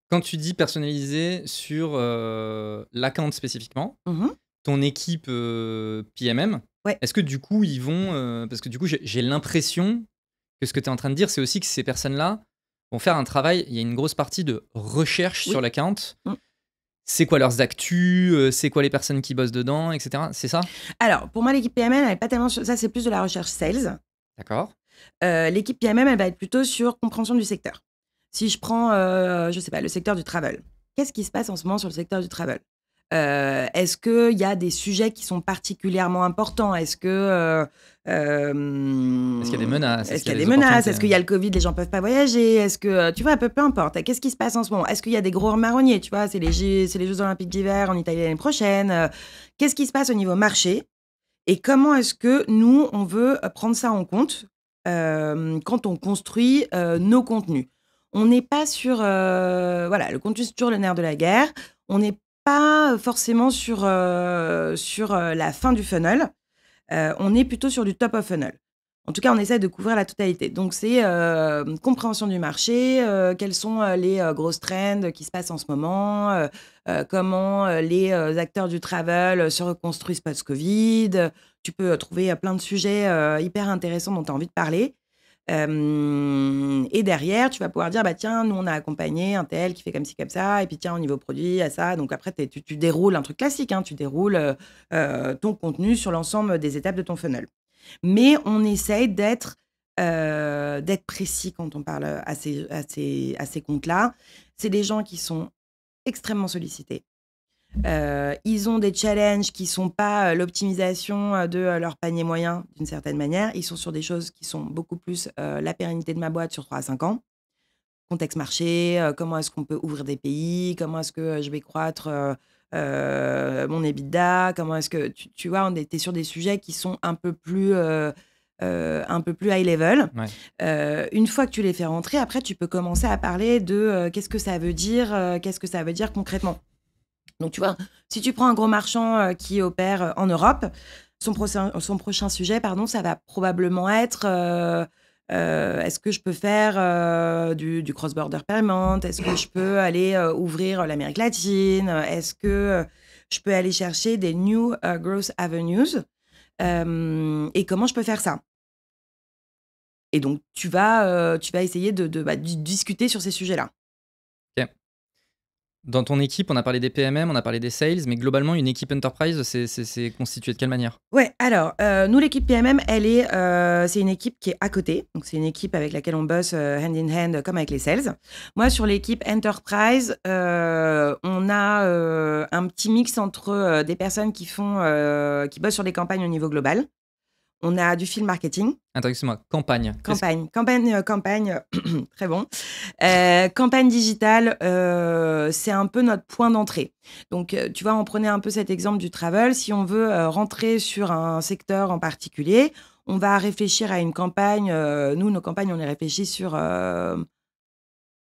Quand tu dis personnaliser sur l'account spécifiquement, ton équipe PMM, est-ce que du coup, ils vont... parce que du coup, j'ai l'impression que ce que tu es en train de dire, c'est aussi que ces personnes-là vont faire un travail, il y a une grosse partie de recherche sur l'account. C'est quoi leurs actus, c'est quoi les personnes qui bossent dedans, etc. C'est ça? Alors, pour moi, l'équipe PMM, elle n'est pas tellement sur ça, c'est plus de la recherche sales. D'accord. L'équipe PMM, elle va être plutôt sur compréhension du secteur. Si je prends, je sais pas, le secteur du travel, qu'est-ce qui se passe en ce moment sur le secteur du travel? Est-ce qu'il y a des sujets qui sont particulièrement importants? Est-ce qu'il y a des menaces? Est-ce qu'il y a des menaces? Est-ce qu'il y a le Covid, les gens peuvent pas voyager? Est-ce que, tu vois, peu importe. Qu'est-ce qui se passe en ce moment? Est-ce qu'il y a des gros marronniers? Tu vois, c'est les Jeux Olympiques d'hiver en Italie l'année prochaine. Qu'est-ce qui se passe au niveau marché? Et comment est-ce que nous, on veut prendre ça en compte quand on construit nos contenus? On n'est pas sur... voilà, le contenu, c'est toujours le nerf de la guerre. On n'est pas forcément sur la fin du funnel. On est plutôt sur du top of funnel. En tout cas, on essaie de couvrir la totalité. Donc, c'est compréhension du marché, quelles sont les grosses trends qui se passent en ce moment, comment les acteurs du travel se reconstruisent post-Covid. Tu peux trouver plein de sujets hyper intéressants dont tu as envie de parler. Et derrière, tu vas pouvoir dire, bah tiens, nous, on a accompagné un tel qui fait comme ci, comme ça, et puis tiens, au niveau produit, à ça. Donc après, tu déroules un truc classique, hein, tu déroules ton contenu sur l'ensemble des étapes de ton funnel. Mais on essaye d'être précis quand on parle à ces comptes-là. C'est des gens qui sont extrêmement sollicités. Ils ont des challenges qui ne sont pas l'optimisation de leur panier moyen, d'une certaine manière. Ils sont sur des choses qui sont beaucoup plus la pérennité de ma boîte sur 3 à 5 ans. Contexte marché, comment est-ce qu'on peut ouvrir des pays, comment est-ce que je vais croître mon EBITDA, comment est-ce que... Tu vois, on était sur des sujets qui sont un peu plus high level. Une fois que tu les fais rentrer, après, tu peux commencer à parler de qu'est-ce que ça veut dire concrètement. Donc, tu vois, si tu prends un gros marchand qui opère en Europe, son prochain sujet, ça va probablement être est-ce que je peux faire du cross-border payment? Est-ce que je peux aller ouvrir l'Amérique latine? Est-ce que je peux aller chercher des new growth avenues? Et comment je peux faire ça? Et donc, tu vas essayer de discuter sur ces sujets-là. Ok. Dans ton équipe, on a parlé des PMM, on a parlé des sales, mais globalement, une équipe enterprise, c'est constitué de quelle manière? Ouais, alors, nous, l'équipe PMM, c'est une équipe qui est à côté. Donc, c'est une équipe avec laquelle on bosse hand in hand, comme avec les sales. Moi, sur l'équipe enterprise, on a un petit mix entre des personnes qui bossent sur des campagnes au niveau global. On a du field marketing. Attends, excuse-moi, campagne, très bon. Campagne digitale, c'est un peu notre point d'entrée. Donc, tu vois, on prenait un peu cet exemple du travel. Si on veut rentrer sur un secteur en particulier, on va réfléchir à une campagne. Nous, nos campagnes, on les réfléchit sur, je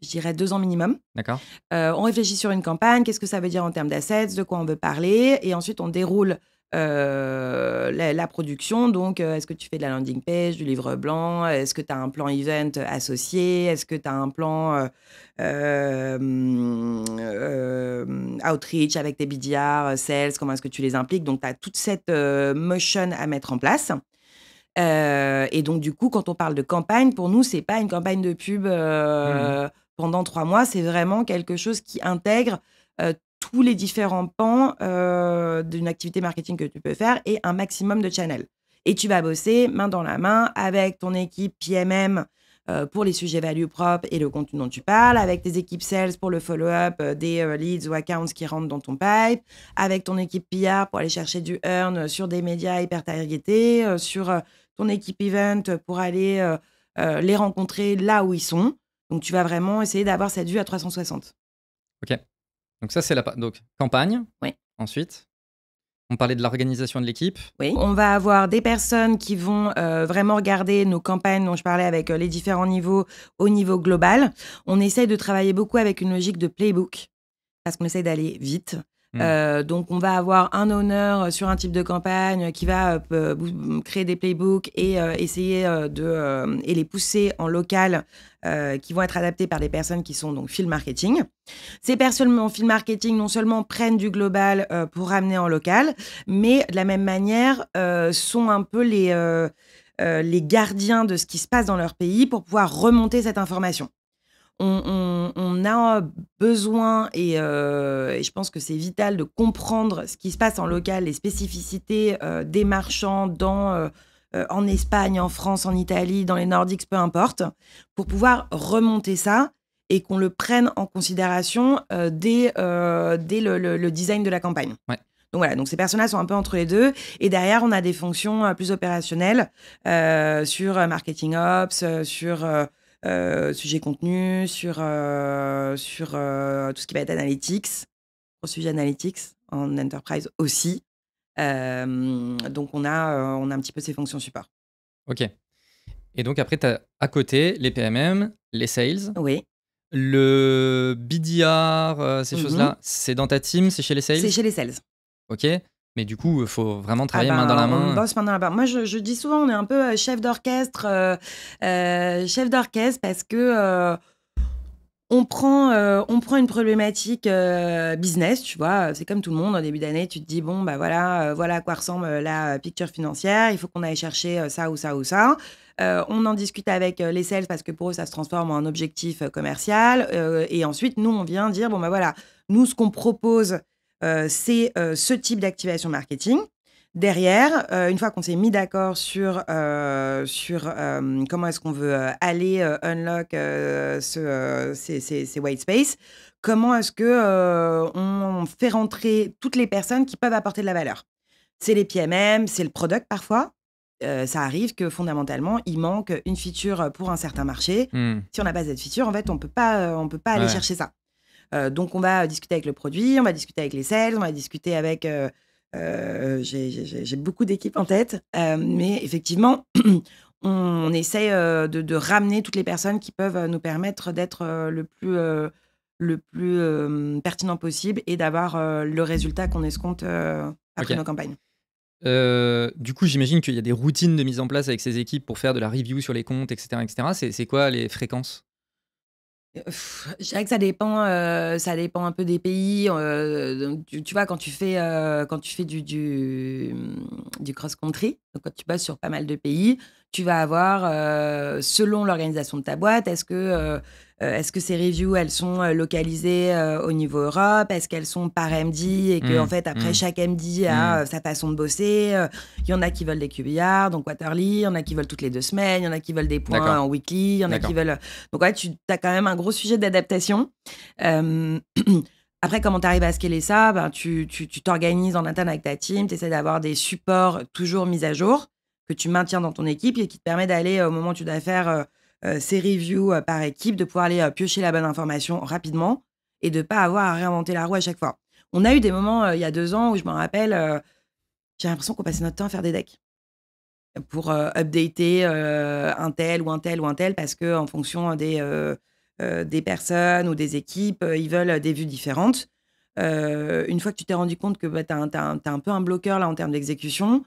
dirais, 2 ans minimum. D'accord. On réfléchit sur une campagne. Qu'est-ce que ça veut dire en termes d'assets? De quoi on veut parler? Et ensuite, on déroule la production. Donc, est-ce que tu fais de la landing page, du livre blanc? Est-ce que tu as un plan event associé? Est-ce que tu as un plan outreach avec tes BDR, sales? Comment est-ce que tu les impliques? Donc, tu as toute cette motion à mettre en place. Et donc, du coup, quand on parle de campagne, pour nous, c'est pas une campagne de pub pendant 3 mois. C'est vraiment quelque chose qui intègre tous les différents pans d'une activité marketing que tu peux faire et un maximum de channels. Et tu vas bosser main dans la main avec ton équipe PMM pour les sujets value propres et le contenu dont tu parles, avec tes équipes sales pour le follow-up des leads ou accounts qui rentrent dans ton pipe, avec ton équipe PR pour aller chercher du earn sur des médias hyper targetés, sur ton équipe event pour aller les rencontrer là où ils sont. Donc, tu vas vraiment essayer d'avoir cette vue à 360. Ok. Donc ça, c'est donc campagne. Oui. Ensuite, on parlait de l'organisation de l'équipe. Oui. On va avoir des personnes qui vont vraiment regarder nos campagnes dont je parlais avec les différents niveaux au niveau global. On essaye de travailler beaucoup avec une logique de playbook parce qu'on essaye d'aller vite. Donc, on va avoir un owner sur un type de campagne qui va créer des playbooks et essayer et les pousser en local qui vont être adaptés par des personnes qui sont donc field marketing. Ces personnes en field marketing, non seulement prennent du global pour ramener en local, mais de la même manière sont un peu les gardiens de ce qui se passe dans leur pays pour pouvoir remonter cette information. On a besoin, et je pense que c'est vital de comprendre ce qui se passe en local, les spécificités des marchands en Espagne, en France, en Italie, dans les Nordiques, peu importe, pour pouvoir remonter ça et qu'on le prenne en considération dès le design de la campagne. Ouais. Donc voilà, donc ces personnes-là sont un peu entre les deux. Et derrière, on a des fonctions plus opérationnelles sur marketing ops, sur sujet contenu, sur tout ce qui va être analytics, au sujet analytics en enterprise aussi. Donc on a un petit peu ces fonctions support. Ok. Et donc après, tu as à côté les PMM, les sales. Oui. Le BDR, ces choses-là, c'est dans ta team, c'est chez les sales? C'est chez les sales. Ok. Mais du coup, il faut vraiment travailler main dans la main. On bosse main dans la main. Moi, je dis souvent, on est un peu chef d'orchestre parce que on prend une problématique business, tu vois. C'est comme tout le monde, au début d'année, tu te dis, bon, bah voilà à quoi ressemble la picture financière, il faut qu'on aille chercher ça ou ça ou ça. On en discute avec les sales parce que pour eux, ça se transforme en objectif commercial. Et ensuite, nous, on vient dire, bon, bah voilà, nous, ce qu'on propose, c'est ce type d'activation marketing. Derrière, une fois qu'on s'est mis d'accord sur comment est-ce qu'on veut aller unlock ces white space, comment est-ce qu'on fait rentrer toutes les personnes qui peuvent apporter de la valeur. C'est les PMM, c'est le product parfois. Ça arrive que fondamentalement, il manque une feature pour un certain marché. Si on n'a pas cette feature, en fait, on peut pas aller chercher ça. Donc, on va discuter avec le produit, on va discuter avec les sales, on va discuter avec... j'ai beaucoup d'équipes en tête, mais effectivement, on essaie de ramener toutes les personnes qui peuvent nous permettre d'être le plus pertinent possible et d'avoir le résultat qu'on escompte après nos campagnes. Du coup, j'imagine qu'il y a des routines de mise en place avec ces équipes pour faire de la review sur les comptes, etc. etc. C'est quoi les fréquences? Je dirais que ça dépend un peu des pays. Tu vois, quand tu fais du cross-country, donc quand tu bosses sur pas mal de pays, tu vas avoir, selon l'organisation de ta boîte, est-ce que ces reviews, elles sont localisées au niveau Europe? Est-ce qu'elles sont par MD et que en fait, après, chaque MD a sa façon de bosser? Il y en a qui veulent des QBR, donc quarterly, il y en a qui veulent toutes les 2 semaines, il y en a qui veulent des points en weekly, il y en a qui veulent... Donc ouais, tu as quand même un gros sujet d'adaptation. Après, comment tu arrives à scaler ça? Ben, tu t'organises en interne avec ta team, tu essaies d'avoir des supports toujours mis à jour que tu maintiens dans ton équipe et qui te permet d'aller, au moment où tu dois faire ces reviews par équipe, de pouvoir aller piocher la bonne information rapidement et de ne pas avoir à réinventer la roue à chaque fois. On a eu des moments, il y a 2 ans, où je me rappelle, j'ai l'impression qu'on passait notre temps à faire des decks pour updater un tel ou un tel ou un tel parce qu'en fonction des personnes ou des équipes, ils veulent des vues différentes. Une fois que tu t'es rendu compte que tu as un peu un bloqueur là, en termes d'exécution,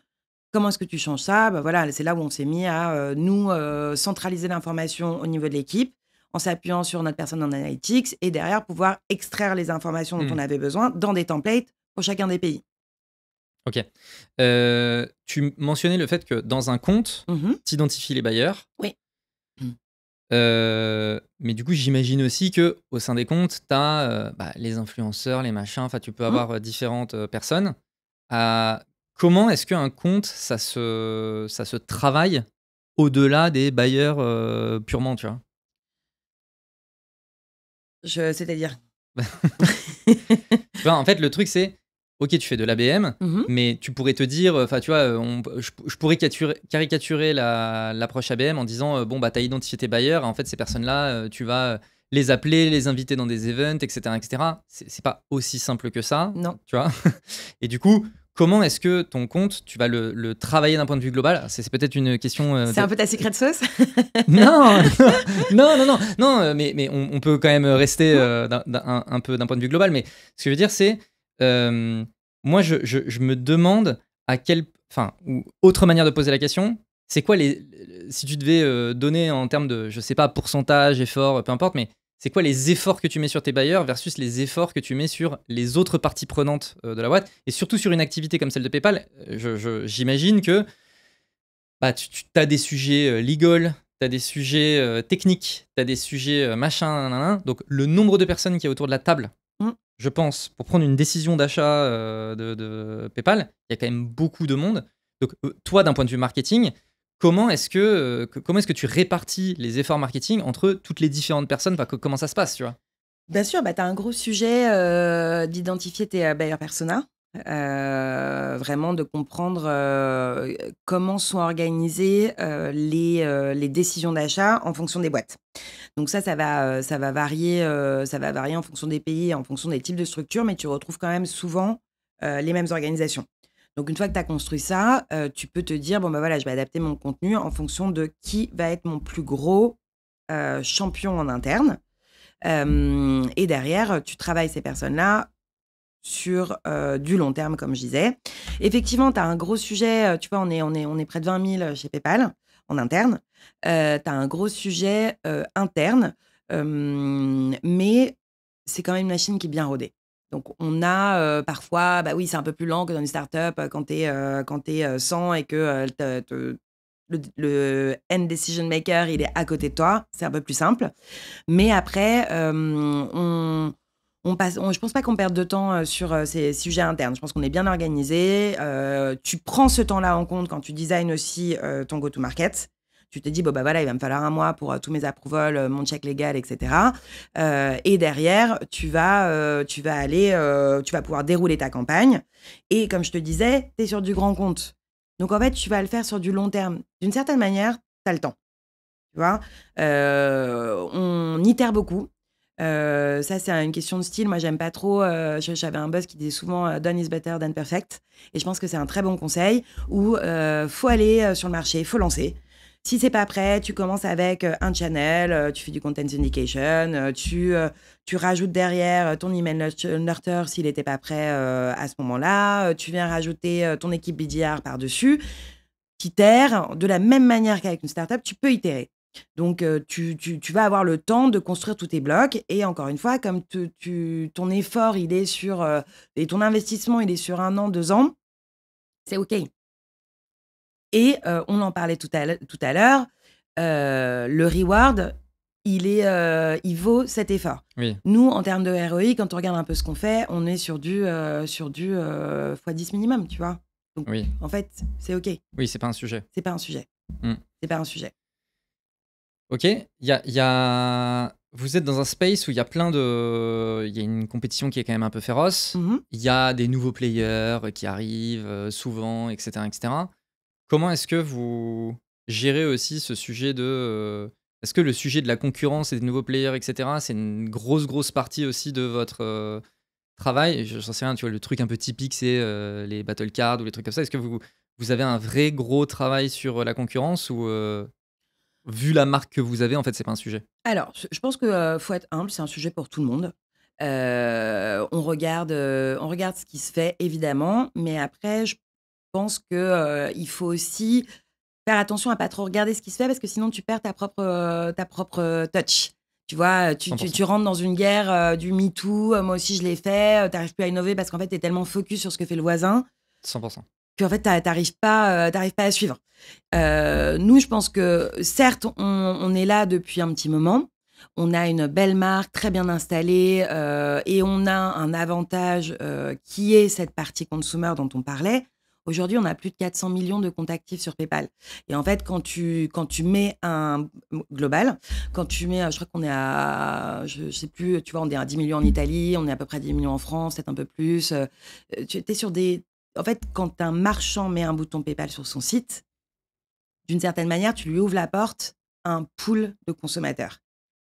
comment est-ce que tu changes ça? Voilà, c'est là où on s'est mis à nous centraliser l'information au niveau de l'équipe en s'appuyant sur notre personne en analytics et derrière pouvoir extraire les informations dont on avait besoin dans des templates pour chacun des pays. Ok. Tu mentionnais le fait que dans un compte, tu identifies les buyers. Oui. Mais du coup, j'imagine aussi qu'au sein des comptes, tu as les influenceurs, les machins, tu peux avoir différentes personnes. Comment est-ce qu'un compte, ça se travaille au-delà des buyers purement, tu vois? C'est-à-dire? En fait, le truc, c'est, ok, tu fais de l'ABM, mais tu pourrais te dire, tu vois, je pourrais caricaturer l'approche ABM en disant, bon, bah, tu as identifié tes buyers, en fait, ces personnes-là, tu vas les appeler, les inviter dans des events, etc. etc. C'est pas aussi simple que ça. Non. Tu vois. Et du coup, comment est-ce que ton compte, tu vas le travailler d'un point de vue global? C'est peut-être une question... C'est un peu ta secret sauce? Non, mais on peut quand même rester un peu d'un point de vue global. Mais ce que je veux dire, c'est moi, je me demande ou autre manière de poser la question, c'est quoi si tu devais donner en termes de, je sais pas, pourcentage, effort, peu importe, mais c'est quoi les efforts que tu mets sur tes bailleurs versus les efforts que tu mets sur les autres parties prenantes de la boîte, et surtout sur une activité comme celle de PayPal. J'imagine que bah, tu as des sujets legal, tu as des sujets techniques, tu as des sujets machin, nanana. Donc le nombre de personnes qu'il y a autour de la table, je pense, pour prendre une décision d'achat de PayPal, il y a quand même beaucoup de monde. Donc toi, d'un point de vue marketing, comment est-ce que tu répartis les efforts marketing entre toutes les différentes personnes? Comment ça se passe, tu vois? Bien sûr, tu as un gros sujet d'identifier tes buyer persona. Vraiment de comprendre comment sont organisées les décisions d'achat en fonction des boîtes. Donc ça va varier en fonction des pays, en fonction des types de structures, mais tu retrouves quand même souvent les mêmes organisations. Donc une fois que tu as construit ça, tu peux te dire, bon bah voilà, je vais adapter mon contenu en fonction de qui va être mon plus gros champion en interne. Et derrière, tu travailles ces personnes-là sur du long terme, comme je disais. Effectivement, tu as un gros sujet, tu vois, on est près de 20 000 chez PayPal en interne. Tu as un gros sujet interne, mais c'est quand même une machine qui est bien rodée. Donc, on a parfois, bah oui, c'est un peu plus lent que dans une startup quand tu es 100 et que le end decision maker, il est à côté de toi. C'est un peu plus simple. Mais après, je pense pas qu'on perde de temps sur ces sujets internes. Je pense qu'on est bien organisé. Tu prends ce temps-là en compte quand tu designes aussi ton go-to-market. Tu te dis, bon, bah voilà, il va me falloir un mois pour tous mes approvals, mon check légal, etc. Et derrière, tu vas pouvoir dérouler ta campagne. Et comme je te disais, tu es sur du grand compte. Donc, en fait, tu vas le faire sur du long terme. D'une certaine manière, tu as le temps. Tu vois, on itère beaucoup. Ça, c'est une question de style. Moi, j'aime pas trop. J'avais un boss qui disait souvent done is better than perfect. Et je pense que c'est un très bon conseil où faut aller sur le marché, faut lancer. Si c'est pas prêt, tu commences avec un channel, tu fais du content syndication, tu rajoutes derrière ton email nurture s'il n'était pas prêt à ce moment-là. Tu viens rajouter ton équipe BDR par-dessus. Tu itères de la même manière qu'avec une startup, tu peux itérer. Donc, tu vas avoir le temps de construire tous tes blocs. Et encore une fois, comme ton effort, il est sur... et ton investissement, il est sur 1 an, 2 ans, c'est OK. Et on en parlait tout à l'heure, le reward, il vaut cet effort. Oui. Nous, en termes de ROI, quand on regarde un peu ce qu'on fait, on est sur du x10 minimum, tu vois. Donc, oui. En fait, c'est OK. Oui, c'est pas un sujet. C'est pas un sujet. C'est pas un sujet. Ok, vous êtes dans un space où il y a il y a une compétition qui est quand même un peu féroce. Il y a des nouveaux players qui arrivent souvent, etc., etc. Comment est-ce que vous gérez aussi ce sujet est-ce que le sujet de la concurrence et des nouveaux players, etc., c'est une grosse partie aussi de votre travail? J'en sais rien, tu vois, le truc un peu typique, c'est les battle cards ou les trucs comme ça. Est-ce que vous avez un vrai gros travail sur la concurrence ou vu la marque que vous avez, en fait, c'est pas un sujet? Alors, je pense que faut être humble, c'est un sujet pour tout le monde. On regarde ce qui se fait, évidemment, mais après, je pense que il faut aussi faire attention à pas trop regarder ce qui se fait parce que sinon tu perds ta propre touch. Tu vois, tu rentres dans une guerre du MeToo, moi aussi je l'ai fait, tu n'arrives plus à innover parce qu'en fait, tu es tellement focus sur ce que fait le voisin 100%. qu'en fait, tu n'arrives pas à suivre. Nous, je pense que certes, on est là depuis un petit moment. On a une belle marque très bien installée et on a un avantage qui est cette partie consumer dont on parlait. Aujourd'hui, on a plus de 400 millions de comptes actifs sur PayPal. Et en fait, quand tu mets un global, quand tu mets, je crois qu'on est à, je sais plus, tu vois, on est à 10 millions en Italie, on est à peu près à 10 millions en France, peut-être un peu plus. Tu es sur des... En fait, quand un marchand met un bouton PayPal sur son site, d'une certaine manière, tu lui ouvres la porte à un pool de consommateurs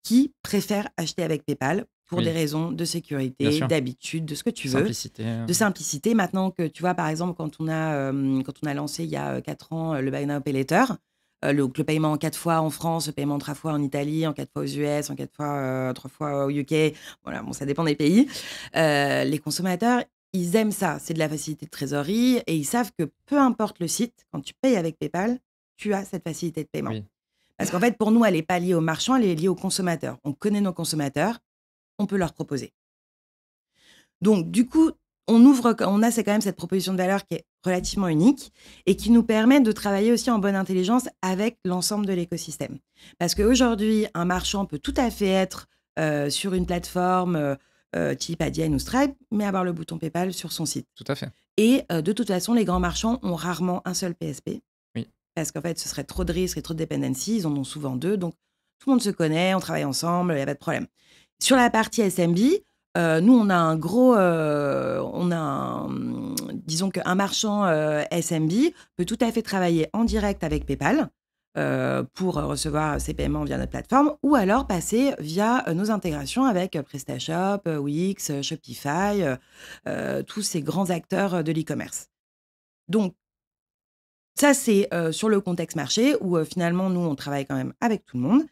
qui préfèrent acheter avec PayPal pour des raisons de sécurité, d'habitude, de ce que tu veux. De simplicité. Maintenant que, tu vois, par exemple, quand on a lancé il y a 4 ans le Buy Now Pay Later, le paiement en 4 fois en France, le paiement en 3 fois en Italie, en 4 fois aux US, en 4 fois, 3 fois au UK, voilà, bon, ça dépend des pays. Les consommateurs, ils aiment ça. C'est de la facilité de trésorerie et ils savent que peu importe le site, quand tu payes avec PayPal, tu as cette facilité de paiement. Oui. Parce qu'en fait, pour nous, elle n'est pas liée aux marchands, elle est liée aux consommateurs. On connaît nos consommateurs, on peut leur proposer. Donc, du coup, on a c'est quand même cette proposition de valeur qui est relativement unique et qui nous permet de travailler aussi en bonne intelligence avec l'ensemble de l'écosystème. Parce qu'aujourd'hui, un marchand peut tout à fait être sur une plateforme type Adyen ou Stripe, mais avoir le bouton PayPal sur son site. Tout à fait. Et de toute façon, les grands marchands ont rarement un seul PSP. Oui. Parce qu'en fait, ce serait trop de risques et trop de dependency. Ils en ont souvent 2. Donc, tout le monde se connaît, on travaille ensemble, il n'y a pas de problème. Sur la partie SMB, nous, on a un gros... disons qu'un marchand SMB peut tout à fait travailler en direct avec PayPal pour recevoir ses paiements via notre plateforme ou alors passer via nos intégrations avec PrestaShop, Wix, Shopify, tous ces grands acteurs de l'e-commerce. Donc, ça, c'est sur le contexte marché où finalement, nous, on travaille quand même avec tout le monde.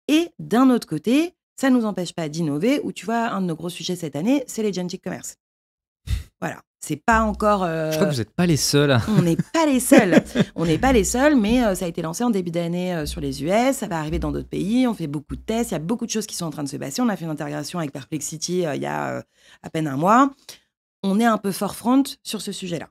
Et d'un autre côté, ça ne nous empêche pas d'innover, où tu vois, un de nos gros sujets cette année, c'est l'agentic commerce. Voilà, c'est pas encore... Je crois que vous n'êtes pas les seuls. On n'est pas les seuls. On n'est pas les seuls, mais ça a été lancé en début d'année sur les US, ça va arriver dans d'autres pays, on fait beaucoup de tests, il y a beaucoup de choses qui sont en train de se passer. On a fait une intégration avec Perplexity il y a à peine un mois. On est un peu forefront sur ce sujet-là.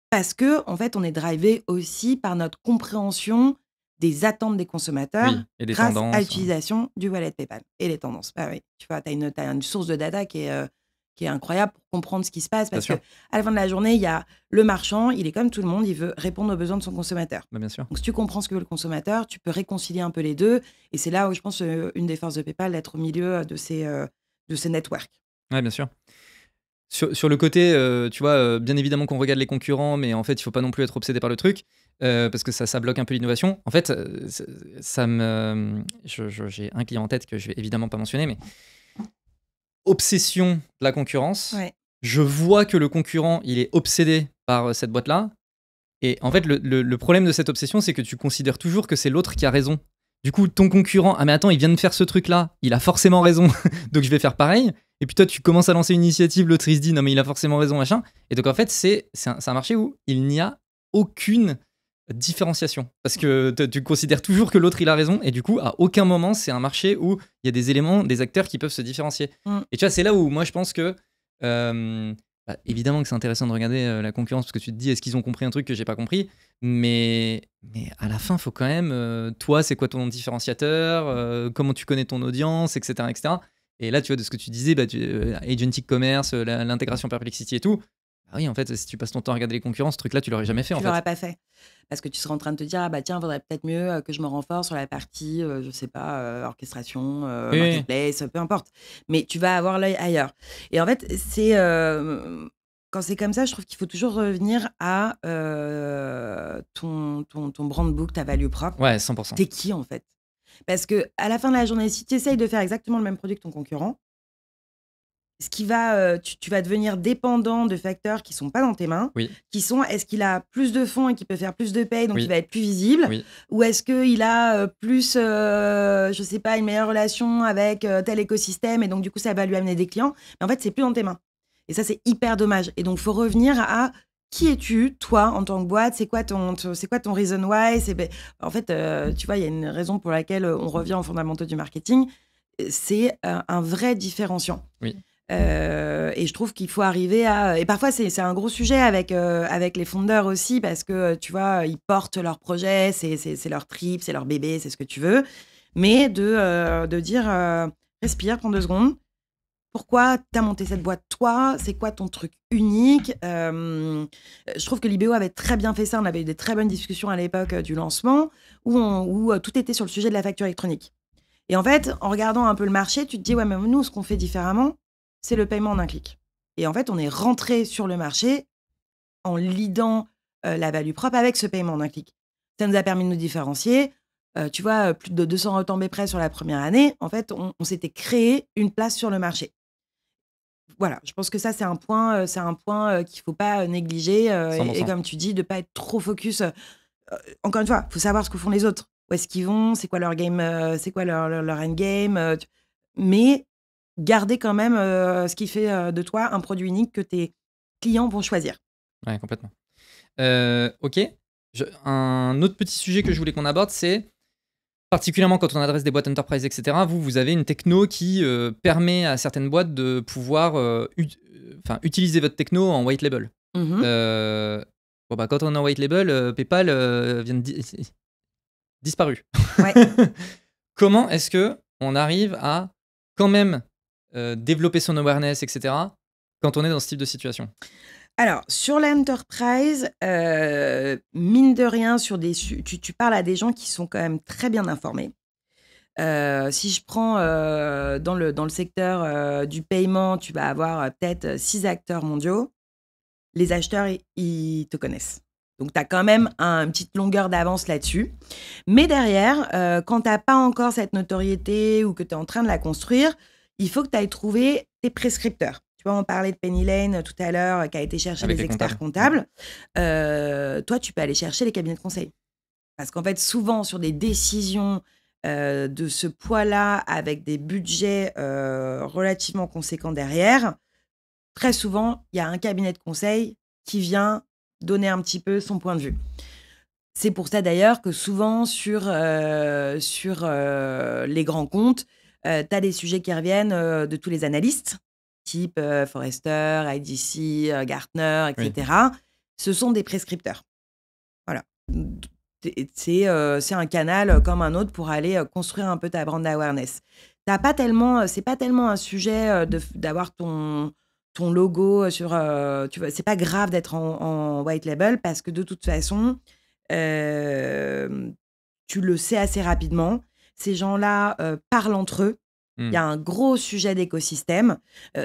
Parce que, en fait, on est drivé aussi par notre compréhension des attentes des consommateurs et des grâce tendances, à l'utilisation du wallet PayPal et les tendances. Ah oui, tu vois, tu as une source de data qui est incroyable pour comprendre ce qui se passe. Parce qu'à la fin de la journée, il y a le marchand, il est comme tout le monde, il veut répondre aux besoins de son consommateur. Bien sûr. Donc, si tu comprends ce que veut le consommateur, tu peux réconcilier un peu les deux. Et c'est là où je pense une des forces de PayPal d'être au milieu de ces networks. Oui, bien sûr. Sur le côté, tu vois, bien évidemment qu'on regarde les concurrents, mais en fait, il ne faut pas non plus être obsédé par le truc, parce que ça bloque un peu l'innovation. En fait, j'ai un client en tête que je vais évidemment pas mentionner, mais obsession de la concurrence. Ouais. Je vois que le concurrent, il est obsédé par cette boîte-là. Et en fait, le problème de cette obsession, c'est que tu considères toujours que c'est l'autre qui a raison. Du coup, ton concurrent, ah mais attends, il vient de faire ce truc-là, il a forcément raison, donc je vais faire pareil. Et puis toi, tu commences à lancer une initiative, l'autre il se dit non mais il a forcément raison, machin. Et donc en fait, c'est un marché où il n'y a aucune différenciation. Parce que tu considères toujours que l'autre il a raison, et du coup, à aucun moment, c'est un marché où il y a des éléments, des acteurs qui peuvent se différencier. Et tu vois, c'est là où moi je pense que... évidemment que c'est intéressant de regarder la concurrence parce que tu te dis est-ce qu'ils ont compris un truc que j'ai pas compris, mais à la fin faut quand même toi c'est quoi ton différenciateur, comment tu connais ton audience, etc., etc. Et là tu vois de ce que tu disais agentic commerce, l'intégration Perplexity et tout, bah oui en fait si tu passes ton temps à regarder les concurrents ce truc là tu l'aurais jamais fait. Tu l'aurais pas fait parce que tu serais en train de te dire ah bah tiens faudrait peut-être mieux que je me renforce sur la partie je sais pas orchestration, marketplace, peu importe, mais tu vas avoir l'œil ailleurs. Et en fait c'est quand c'est comme ça, je trouve qu'il faut toujours revenir à ton brand book, ta value propre. Ouais, 100%. T'es qui en fait? Parce que à la fin de la journée, si tu essayes de faire exactement le même produit que ton concurrent, ce qui va, tu vas devenir dépendant de facteurs qui sont pas dans tes mains, qui sont est-ce qu'il a plus de fonds et qu'il peut faire plus de paye, donc il va être plus visible, ou est-ce qu'il a plus, je sais pas, une meilleure relation avec tel écosystème et donc du coup ça va lui amener des clients. Mais en fait, c'est plus dans tes mains. Et ça, c'est hyper dommage. Et donc, il faut revenir à qui es-tu, toi, en tant que boîte? C'est quoi ton reason why? En fait, tu vois, il y a une raison pour laquelle on revient aux fondamentaux du marketing. C'est un vrai différenciant. Oui. Et je trouve qu'il faut arriver à... Et parfois, c'est un gros sujet avec les fondeurs aussi, parce que, tu vois, ils portent leur projet, c'est leur trip, c'est leur bébé, c'est ce que tu veux. Mais de dire, respire, prends 2 secondes. Pourquoi tu as monté cette boîte, toi? C'est quoi ton truc unique? Je trouve que Libéo avait très bien fait ça. On avait eu des très bonnes discussions à l'époque du lancement où tout était sur le sujet de la facture électronique. Et en fait, en regardant un peu le marché, tu te dis, ouais, mais nous, ce qu'on fait différemment, c'est le paiement en un clic. Et en fait, on est rentré sur le marché en lidant la value propre avec ce paiement en un clic. Ça nous a permis de nous différencier. Tu vois, plus de 200 retombées près sur la première année. En fait, on s'était créé une place sur le marché. Voilà, je pense que ça, c'est un point qu'il ne faut pas négliger. Et comme tu dis, de ne pas être trop focus. Encore une fois, il faut savoir ce que font les autres. Où est-ce qu'ils vont? C'est quoi leur game? C'est quoi leur endgame? Mais garder quand même ce qui fait de toi un produit unique que tu es clients vont choisir. Ouais, complètement. Ok. Un autre petit sujet que je voulais qu'on aborde, c'est particulièrement quand on adresse des boîtes enterprise, etc. Vous avez une techno qui permet à certaines boîtes de pouvoir utiliser votre techno en white label. Quand on est en white label, PayPal vient de disparu. Ouais. Comment est-ce que on arrive à quand même développer son awareness, etc. quand on est dans ce type de situation? Alors, sur l'enterprise, mine de rien, tu parles à des gens qui sont quand même très bien informés. Si je prends dans le secteur du paiement, tu vas avoir peut-être 6 acteurs mondiaux. Les acheteurs, ils te connaissent. Donc, tu as quand même une petite longueur d'avance là-dessus. Mais derrière, quand tu n'as pas encore cette notoriété ou que tu es en train de la construire, il faut que tu ailles trouver tes prescripteurs. Tu vois, on parlait de Penny Lane tout à l'heure, qui a été chercher des experts comptables. Toi, tu peux aller chercher les cabinets de conseil. Parce qu'en fait, souvent, sur des décisions de ce poids-là, avec des budgets relativement conséquents derrière, très souvent, il y a un cabinet de conseil qui vient donner un petit peu son point de vue. C'est pour ça d'ailleurs que souvent, sur les grands comptes, tu as des sujets qui reviennent de tous les analystes, type Forrester, IDC, Gartner, etc. Oui. Ce sont des prescripteurs. Voilà. C'est un canal comme un autre pour aller construire un peu ta brand awareness. C'est pas tellement un sujet d'avoir ton logo sur. Tu vois, c'est pas grave d'être en white label parce que de toute façon, tu le sais assez rapidement. Ces gens-là parlent entre eux. Il y a un gros sujet d'écosystème.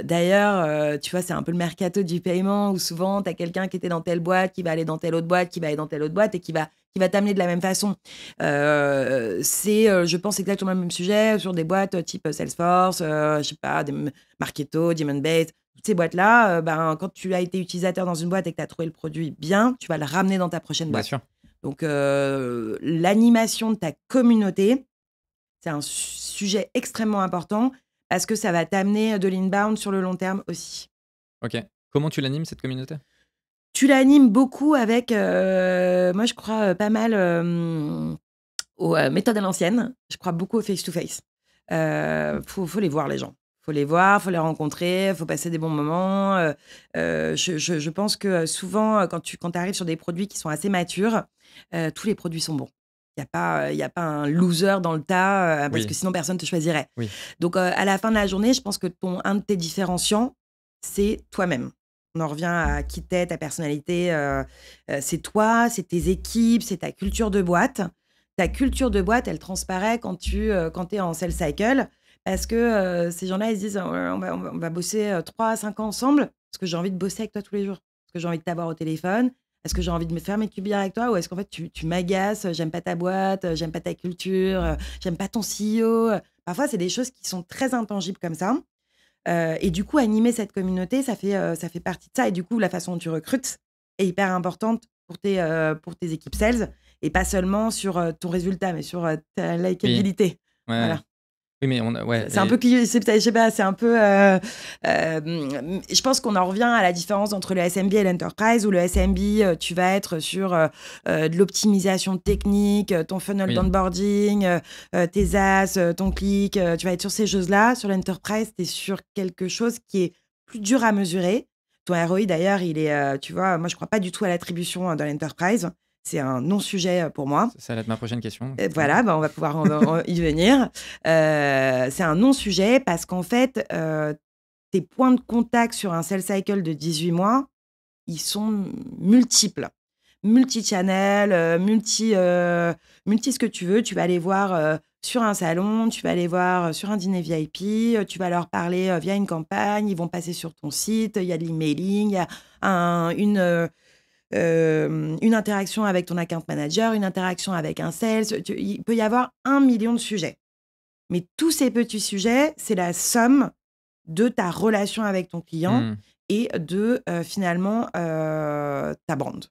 D'ailleurs, tu vois, c'est un peu le mercato du paiement où souvent, tu as quelqu'un qui était dans telle boîte, qui va aller dans telle autre boîte, qui va aller dans telle autre boîte et qui va t'amener de la même façon. Je pense, exactement le même sujet sur des boîtes type Salesforce, je sais pas, des Marketo, Demandbase. Toutes ces boîtes-là, quand tu as été utilisateur dans une boîte et que tu as trouvé le produit bien, tu vas le ramener dans ta prochaine boîte. Bien sûr. Donc, l'animation de ta communauté, c'est un sujet extrêmement important parce que ça va t'amener de l'inbound sur le long terme aussi. Ok. Comment tu l'animes, cette communauté ? Tu l'animes beaucoup avec, moi je crois pas mal aux méthodes à l'ancienne. Je crois beaucoup au face-to-face. Faut les voir, les gens. Faut les voir, faut les rencontrer, faut passer des bons moments. Je pense que souvent, quand tu arrives sur des produits qui sont assez matures, tous les produits sont bons. Il n'y a pas un loser dans le tas parce que sinon personne ne te choisirait. Oui. Donc, à la fin de la journée, je pense que un de tes différenciants, c'est toi-même. On en revient à qui t'es, ta personnalité. C'est toi, c'est tes équipes, c'est ta culture de boîte. Ta culture de boîte, elle transparaît quand tu es en sales cycle parce que ces gens-là, ils se disent on va bosser 3 à 5 ans ensemble parce que j'ai envie de bosser avec toi tous les jours. Parce que j'ai envie de t'avoir au téléphone. Est-ce que j'ai envie de me faire mes cubières avec toi ou est-ce qu'en fait, tu m'agaces, j'aime pas ta boîte, j'aime pas ta culture, j'aime pas ton CEO. Parfois, c'est des choses qui sont très intangibles comme ça. Et du coup, animer cette communauté, ça fait partie de ça. Et du coup, la façon dont tu recrutes est hyper importante pour tes équipes sales et pas seulement sur ton résultat, mais sur ta likabilité. Oui. Ouais. Voilà. Oui, mais c'est un peu je sais pas, c'est un peu je pense qu'on en revient à la différence entre le SMB et l'enterprise où le SMB tu vas être sur de l'optimisation technique, ton funnel d'onboarding, tes as, ton clic, tu vas être sur ces choses-là. Sur l'enterprise, tu es sur quelque chose qui est plus dur à mesurer. Ton ROI d'ailleurs, il est tu vois, moi je crois pas du tout à l'attribution dans l'enterprise. C'est un non-sujet pour moi. Ça va être ma prochaine question. Voilà, on va pouvoir y venir. C'est un non-sujet parce qu'en fait, tes points de contact sur un sales cycle de 18 mois, ils sont multiples. Multi-channel, multi ce que tu veux. Tu vas aller voir sur un salon, tu vas aller voir sur un dîner VIP, tu vas leur parler via une campagne, ils vont passer sur ton site, il y a de l'emailing, il y a une interaction avec ton account manager, une interaction avec un sales. Il peut y avoir 1 million de sujets. Mais tous ces petits sujets, c'est la somme de ta relation avec ton client et de finalement ta brand.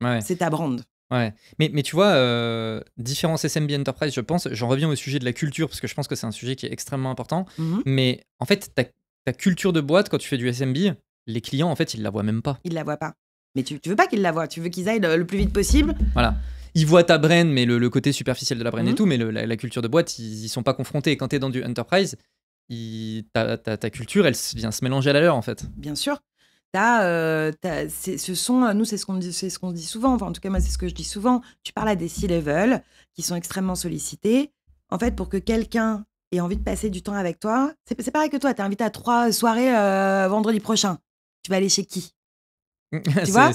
Ouais. C'est ta brand. Ouais. Mais tu vois, différence SMB Enterprise, je pense, j'en reviens au sujet de la culture parce que je pense que c'est un sujet qui est extrêmement important. Mais en fait, ta culture de boîte, quand tu fais du SMB, les clients, en fait, ils la voient même pas. Ils la voient pas. Mais tu veux pas qu'ils la voient, tu veux qu'ils aillent le plus vite possible. Voilà. Ils voient ta brand, mais le côté superficiel de la brand et tout, mais la culture de boîte, ils y sont pas confrontés. Quand tu es dans du enterprise, ta culture, elle vient se mélanger à la leur, en fait. Bien sûr. Nous, c'est ce qu'on dit souvent. Enfin, en tout cas, moi, c'est ce que je dis souvent. Tu parles à des C-level qui sont extrêmement sollicités. En fait, pour que quelqu'un ait envie de passer du temps avec toi, c'est pareil que toi. Tu es invité à 3 soirées vendredi prochain. Tu vas aller chez qui? Tu vois?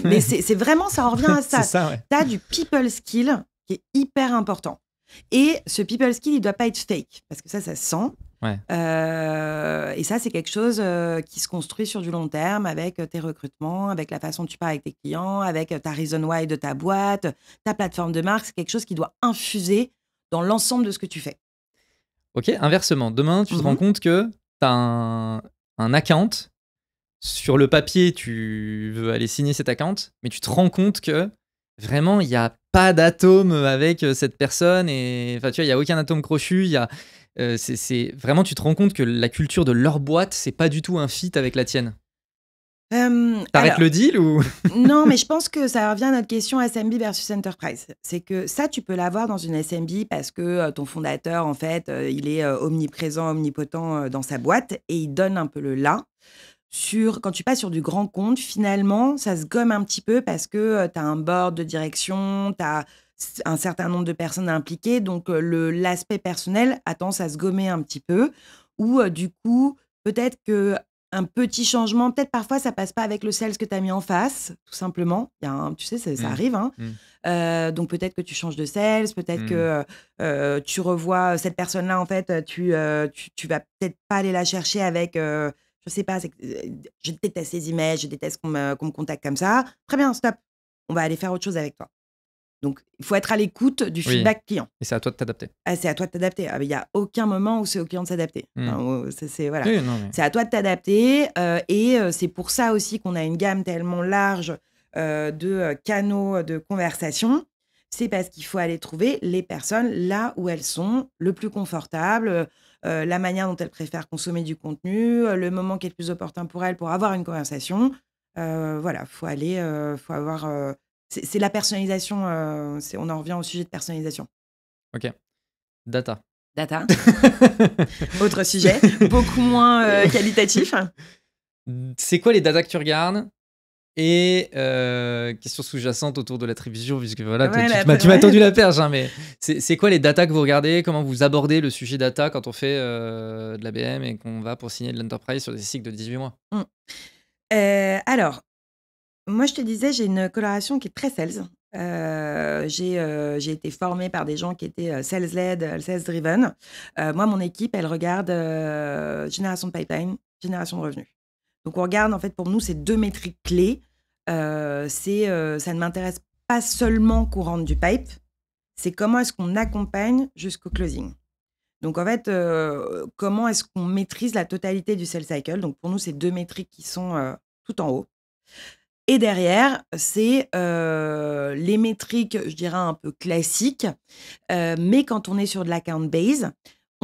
Mais c'est vraiment, ça en revient à ça. C'est ça, ouais. Tu as du people skill qui est hyper important. Et ce people skill, il ne doit pas être fake, parce que ça se sent. Ouais. Et ça, c'est quelque chose qui se construit sur du long terme avec tes recrutements, avec la façon dont tu parles avec tes clients, avec ta reason why de ta boîte, ta plateforme de marque. C'est quelque chose qui doit infuser dans l'ensemble de ce que tu fais. Ok, inversement. Demain, tu te rends compte que tu as un account. Sur le papier, tu veux aller signer cet account, mais tu te rends compte que vraiment, il n'y a pas d'atome avec cette personne. Et enfin, tu vois, il n'y a aucun atome crochu. C'est vraiment, tu te rends compte que la culture de leur boîte, c'est pas du tout un fit avec la tienne. T'arrêtes le deal ou Non, mais je pense que ça revient à notre question SMB versus Enterprise. C'est que ça, tu peux l'avoir dans une SMB parce que ton fondateur, en fait, il est omniprésent, omnipotent dans sa boîte et il donne un peu le là. Quand tu passes sur du grand compte, finalement, ça se gomme un petit peu parce que tu as un board de direction, tu as un certain nombre de personnes impliquées. Donc, l'aspect personnel a tendance à se gommer un petit peu. Ou du coup, peut-être qu'un petit changement, peut-être parfois, ça passe pas avec le sales que tu as mis en face, tout simplement. Tu sais, ça arrive. Hein. Donc, peut-être que tu changes de sales, peut-être que tu revois cette personne-là, en fait, tu vas peut-être pas aller la chercher avec... je sais pas, je déteste ces emails, je déteste qu'on me contacte comme ça. Très bien, stop. On va aller faire autre chose avec toi. Donc, il faut être à l'écoute du feedback client. Et c'est à toi de t'adapter. C'est à toi de t'adapter. Il n'y a aucun moment où c'est au client de s'adapter. Enfin, voilà. Oui, c'est à toi de t'adapter. Et c'est pour ça aussi qu'on a une gamme tellement large de canaux de conversation. C'est parce qu'il faut aller trouver les personnes là où elles sont le plus confortables, la manière dont elles préfèrent consommer du contenu, le moment qui est le plus opportun pour elles pour avoir une conversation. Voilà, faut avoir... c'est la personnalisation, on en revient au sujet de personnalisation. Ok. Data. Autre sujet, beaucoup moins qualitatif. C'est quoi les data que tu regardes? Et question sous-jacente autour de l'attribution, puisque voilà, tu m'as tendu la perche, hein, mais c'est quoi les data que vous regardez? Comment vous abordez le sujet data quand on fait de l'ABM et qu'on va pour signer de l'enterprise sur des cycles de 18 mois? Alors, moi je te disais, j'ai une coloration qui est très sales. J'ai été formée par des gens qui étaient sales-led, sales-driven. Moi, mon équipe, elle regarde génération de pipeline, génération de revenus. Donc, on regarde, en fait, pour nous, c'est 2 métriques clés. Ça ne m'intéresse pas seulement qu'on rentre du pipe, c'est comment est-ce qu'on accompagne jusqu'au closing. Donc, en fait, comment est-ce qu'on maîtrise la totalité du sales cycle. Donc, pour nous, c'est 2 métriques qui sont tout en haut. Et derrière, c'est les métriques, je dirais, un peu classiques. Mais quand on est sur de l'account base,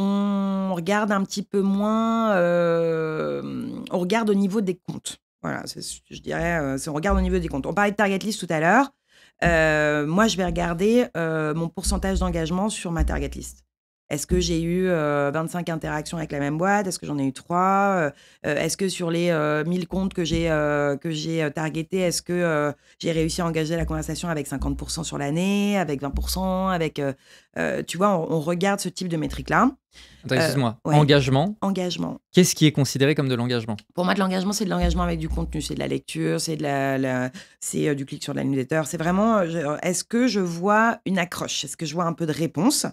on regarde un petit peu moins... on regarde au niveau des comptes. Voilà, je dirais, on regarde au niveau des comptes. On parlait de target list tout à l'heure. Moi, je vais regarder mon pourcentage d'engagement sur ma target list. Est-ce que j'ai eu 25 interactions avec la même boîte? Est-ce que j'en ai eu 3? Est-ce que sur les 1000 comptes que j'ai targetés, est-ce que j'ai réussi à engager la conversation avec 50% sur l'année, avec 20%, avec... tu vois, on regarde ce type de métrique-là. Attends, excuse-moi. Ouais. Engagement. Qu'est-ce qui est considéré comme de l'engagement? Pour moi, de l'engagement, c'est de l'engagement avec du contenu. C'est de la lecture, c'est du clic sur la newsletter. C'est vraiment, est-ce que je vois une accroche? Est-ce que je vois un peu de réponse?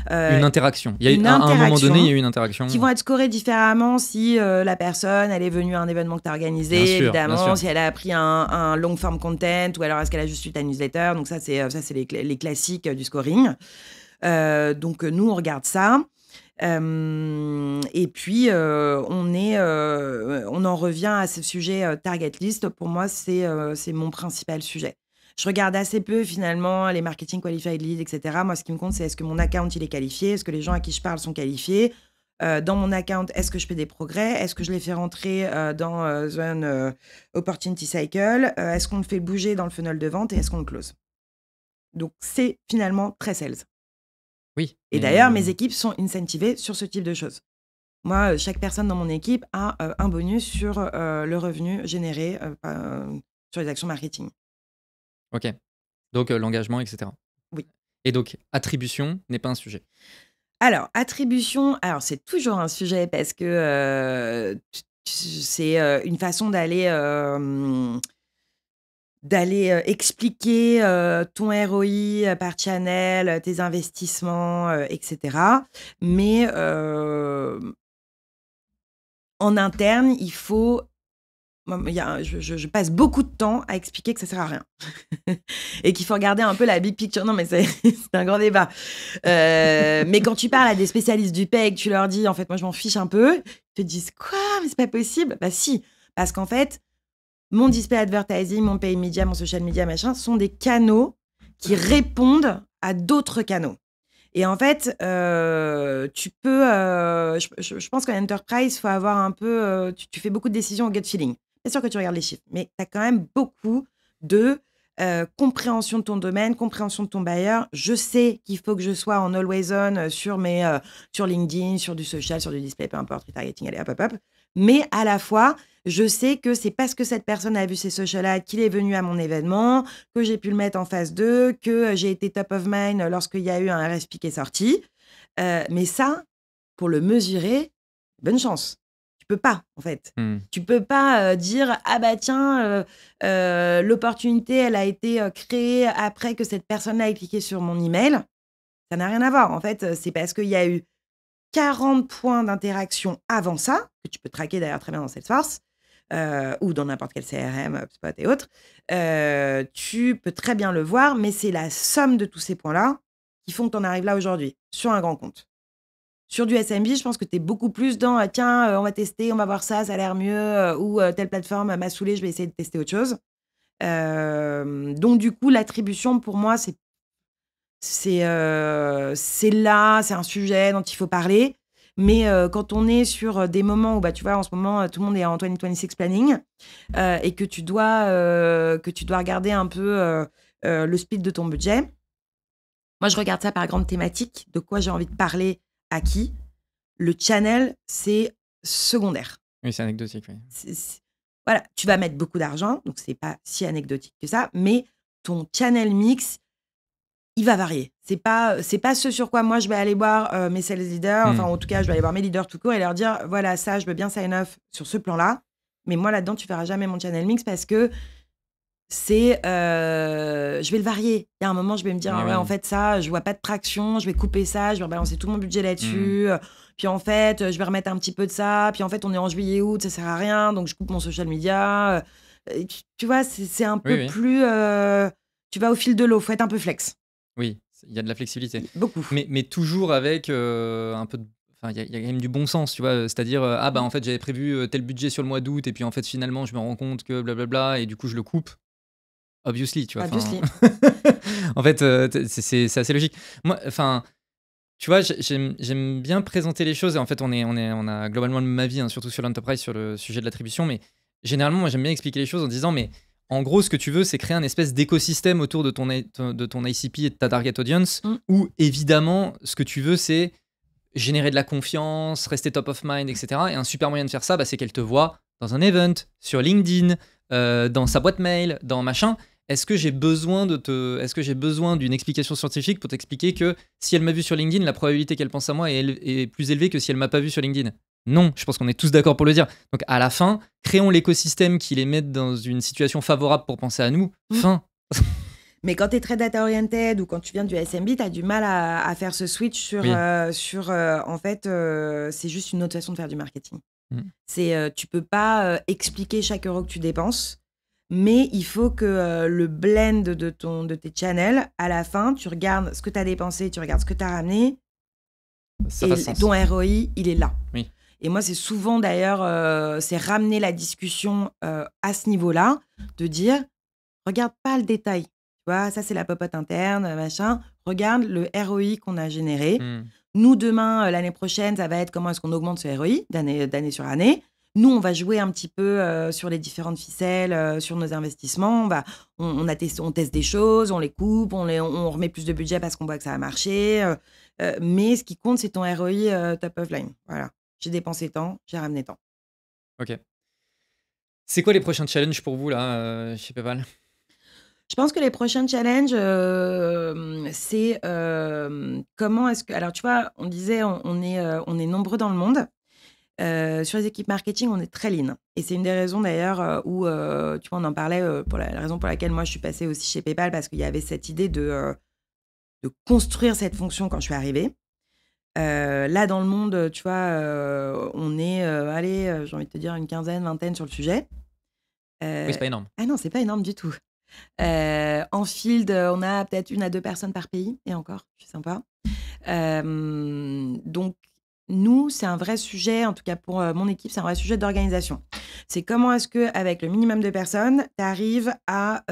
Une interaction. À un moment donné, il y a eu une interaction. Qui vont être scorées différemment si la personne, elle est venue à un événement que tu as organisé, bien sûr, évidemment, si elle a pris un long form content ou alors est-ce qu'elle a juste lu ta newsletter. Donc ça, c'est les classiques du scoring. Donc nous, on regarde ça. Et puis, on en revient à ce sujet target list. Pour moi, c'est mon principal sujet. Je regarde assez peu, finalement, les marketing qualified leads, etc. Moi, ce qui me compte, c'est est-ce que mon account, il est qualifié? Est-ce que les gens à qui je parle sont qualifiés? dans mon account, est-ce que je fais des progrès? Est-ce que je les fais rentrer dans un opportunity cycle? Est-ce qu'on le fait bouger dans le funnel de vente et est-ce qu'on le close? Donc, c'est finalement très sales. Oui. Et d'ailleurs, mes équipes sont incentivées sur ce type de choses. Moi, chaque personne dans mon équipe a un bonus sur le revenu généré sur les actions marketing. Ok. Donc, l'engagement, etc. Oui. Et donc, attribution n'est pas un sujet. Alors, attribution, c'est toujours un sujet parce que c'est une façon d'aller expliquer ton ROI par channel, tes investissements, etc. Mais en interne, il faut... Je passe beaucoup de temps à expliquer que ça sert à rien et qu'il faut regarder un peu la big picture. Non, mais c'est un grand débat. Mais quand tu parles à des spécialistes du PEG, tu leur dis, en fait, moi, je m'en fiche un peu. Ils te disent, quoi? Mais c'est pas possible. Bah si, parce qu'en fait, mon display advertising, mon pay media, mon social media, machin, sont des canaux qui répondent à d'autres canaux. Et en fait, tu peux... je pense qu'en enterprise, il faut avoir un peu... tu fais beaucoup de décisions au gut feeling. Bien sûr que tu regardes les chiffres, mais tu as quand même beaucoup de compréhension de ton domaine, compréhension de ton buyer. Je sais qu'il faut que je sois en always on sur LinkedIn, sur du social, sur du display, peu importe, retargeting, allez, hop, hop, hop. Mais à la fois, je sais que c'est parce que cette personne a vu ces social ads qu'il est venu à mon événement, que j'ai pu le mettre en phase 2, que j'ai été top of mind lorsqu'il y a eu un RSP qui est sorti. Mais ça, pour le mesurer, bonne chance. Tu peux pas, en fait. Tu peux pas dire « Ah bah tiens, l'opportunité, elle a été créée après que cette personne-là ait cliqué sur mon email. » Ça n'a rien à voir. En fait, c'est parce qu'il y a eu 40 points d'interaction avant ça, que tu peux traquer d'ailleurs très bien dans Salesforce, ou dans n'importe quel CRM, HubSpot et autres. Tu peux très bien le voir, mais c'est la somme de tous ces points-là qui font que tu en arrives là aujourd'hui, sur un grand compte. Sur du SMB, je pense que tu es beaucoup plus dans tiens, on va tester, on va voir ça, ça a l'air mieux, ou telle plateforme m'a saoulé, je vais essayer de tester autre chose. Donc, du coup, l'attribution, pour moi, c'est là, c'est un sujet dont il faut parler. Mais quand on est sur des moments où, bah, tu vois, en ce moment, tout le monde est en 2026 planning et que tu dois regarder un peu le split de ton budget, moi, je regarde ça par grande thématique, de quoi j'ai envie de parler à qui. Le channel, c'est secondaire. Oui, c'est anecdotique. Oui. Voilà, tu vas mettre beaucoup d'argent, donc c'est pas si anecdotique que ça, mais ton channel mix, il va varier. C'est pas ce sur quoi moi je vais aller voir mes sales leaders, enfin en tout cas je vais aller voir mes leaders tout court et leur dire voilà, ça je veux bien sign off sur ce plan-là, mais moi là-dedans tu verras jamais mon channel mix parce que c'est je vais le varier. Il y a un moment je vais me dire ouais, en fait ça je vois pas de traction, je vais couper ça, je vais rebalancer tout mon budget là-dessus. Puis en fait je vais remettre un petit peu de ça, puis en fait on est en juillet août, ça sert à rien, donc je coupe mon social media. Tu vois, c'est un peu plus tu vas au fil de l'eau, faut être un peu flex. Oui, il y a de la flexibilité. Beaucoup. Mais toujours avec un peu de... Enfin, il y a quand même du bon sens, tu vois. C'est-à-dire, ah bah en fait, j'avais prévu tel budget sur le mois d'août, et puis en fait, finalement, je me rends compte que blablabla, et du coup, je le coupe. Obviously, tu vois. Obviously. En fait, c'est assez logique. Moi, enfin, tu vois, j'aime bien présenter les choses, et en fait, on a globalement le même avis, hein, surtout sur l'enterprise, sur le sujet de l'attribution, mais généralement, moi, j'aime bien expliquer les choses en disant, mais en gros, ce que tu veux, c'est créer un espèce d'écosystème autour de ton ICP et de ta target audience, où évidemment, ce que tu veux, c'est générer de la confiance, rester top of mind, etc. Et un super moyen de faire ça, bah, c'est qu'elle te voit dans un event, sur LinkedIn, dans sa boîte mail, dans machin. Est-ce que j'ai besoin d'une explication scientifique pour t'expliquer que si elle m'a vu sur LinkedIn, la probabilité qu'elle pense à moi est plus élevée que si elle m'a pas vu sur LinkedIn? Non, je pense qu'on est tous d'accord pour le dire. Donc à la fin, créons l'écosystème qui les mette dans une situation favorable pour penser à nous. Fin. Mais quand tu es très data-oriented ou quand tu viens du SMB, tu as du mal à faire ce switch sur... en fait, c'est juste une autre façon de faire du marketing. Tu peux pas expliquer chaque euro que tu dépenses, mais il faut que le blend de tes channels, à la fin, tu regardes ce que tu as dépensé, tu regardes ce que tu as ramené, ça et ton ROI, il est là. Oui. Et moi, c'est souvent d'ailleurs, c'est ramener la discussion à ce niveau-là, de dire, regarde pas le détail. Tu vois, ça, c'est la popote interne, machin. Regarde le ROI qu'on a généré. Nous, demain, l'année prochaine, ça va être comment est-ce qu'on augmente ce ROI d'année sur année. Nous, on va jouer un petit peu sur les différentes ficelles, sur nos investissements. On teste des choses, on les coupe, on remet plus de budget parce qu'on voit que ça va marcher. Mais ce qui compte, c'est ton ROI top of line. Voilà. J'ai dépensé tant, j'ai ramené tant. Ok. C'est quoi les prochains challenges pour vous, là, chez PayPal ? Je pense que les prochains challenges, c'est comment est-ce que... Alors, tu vois, on disait, on est nombreux dans le monde. Sur les équipes marketing, on est très lean. Et c'est une des raisons d'ailleurs où, tu vois, on en parlait pour la raison pour laquelle moi je suis passée aussi chez PayPal, parce qu'il y avait cette idée de construire cette fonction quand je suis arrivée. Là, dans le monde, tu vois, on est, allez, j'ai envie de te dire une quinzaine, vingtaine sur le sujet. Oui, c'est pas énorme. Ah non, c'est pas énorme du tout. En field, on a peut-être 1 à 2 personnes par pays, et encore, c'est sympa. Donc, nous, c'est un vrai sujet, en tout cas pour mon équipe, c'est un vrai sujet d'organisation. C'est comment est-ce qu'avec le minimum de personnes, tu arrives à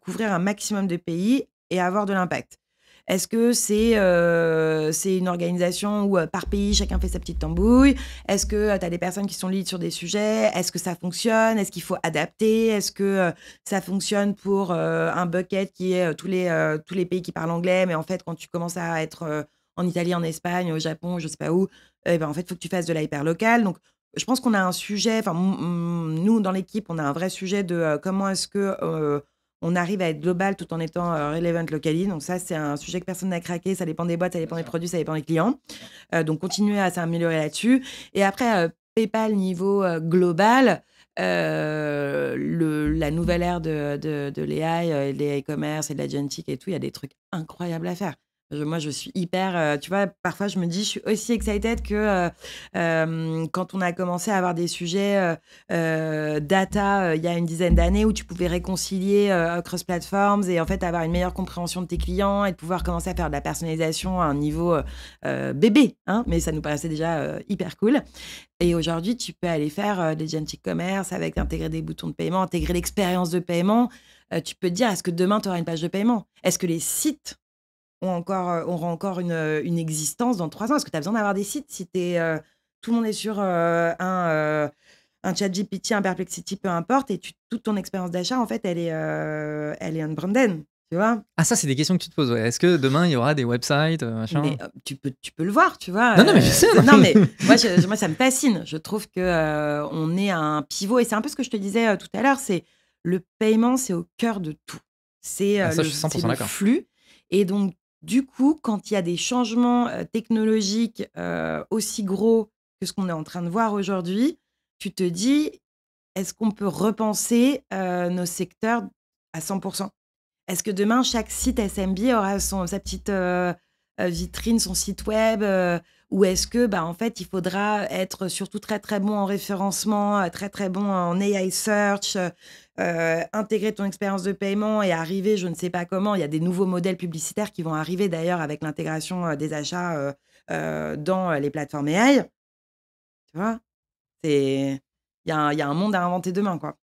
couvrir un maximum de pays et à avoir de l'impact. Est-ce que c'est une organisation où par pays, chacun fait sa petite tambouille? Est-ce que tu as des personnes qui sont leads sur des sujets? Est-ce que ça fonctionne? Est-ce qu'il faut adapter? Est-ce que ça fonctionne pour un bucket qui est tous les pays qui parlent anglais, mais en fait, quand tu commences à être en Italie, en Espagne, au Japon, je sais pas où, en fait, il faut que tu fasses de l'hyper local. Donc, je pense qu'on a un sujet, enfin, nous, dans l'équipe, on a un vrai sujet de comment est-ce que on arrive à être global tout en étant relevant locally. Donc ça, c'est un sujet que personne n'a craqué. Ça dépend des boîtes, ça dépend des produits, ça dépend des clients. Donc, continuer à s'améliorer là-dessus. Et après, PayPal niveau global, la nouvelle ère de l'AI, des e-commerce et de l'agentic et tout, il y a des trucs incroyables à faire. Moi, je suis hyper... tu vois, parfois, je me dis, je suis aussi excited que quand on a commencé à avoir des sujets data il y a une dizaine d'années où tu pouvais réconcilier cross-platforms et en fait avoir une meilleure compréhension de tes clients et de pouvoir commencer à faire de la personnalisation à un niveau bébé. Hein, mais ça nous paraissait déjà hyper cool. Et aujourd'hui, tu peux aller faire des agentic commerce avec intégrer des boutons de paiement, intégrer l'expérience de paiement. Tu peux te dire, est-ce que demain, tu auras une page de paiement? Est-ce que les sites auront encore une existence dans 3 ans? Est-ce que tu as besoin d'avoir des sites si tout le monde est sur un ChatGPT, un Perplexity, peu importe, et toute ton expérience d'achat, en fait, elle est unbranded, tu vois? Ah, ça, c'est des questions que tu te poses. Ouais. Est-ce que demain, il y aura des websites, machin? Mais tu peux le voir, tu vois? Non, mais je sais. Non, mais moi, ça me fascine. Je trouve que on est à un pivot, et c'est un peu ce que je te disais tout à l'heure, c'est le paiement, c'est au cœur de tout. C'est ça, je suis 100% c'est le d'accord. flux. Et donc, du coup, quand il y a des changements technologiques aussi gros que ce qu'on est en train de voir aujourd'hui, tu te dis, est-ce qu'on peut repenser nos secteurs à 100%? Est-ce que demain, chaque site SMB aura sa petite vitrine, son site web, ou est-ce que, en fait, il faudra être surtout très, très bon en référencement, très, très bon en AI search, intégrer ton expérience de paiement et arriver, je ne sais pas comment, il y a des nouveaux modèles publicitaires qui vont arriver d'ailleurs avec l'intégration des achats dans les plateformes AI. Tu vois? Il y a un monde à inventer demain, quoi.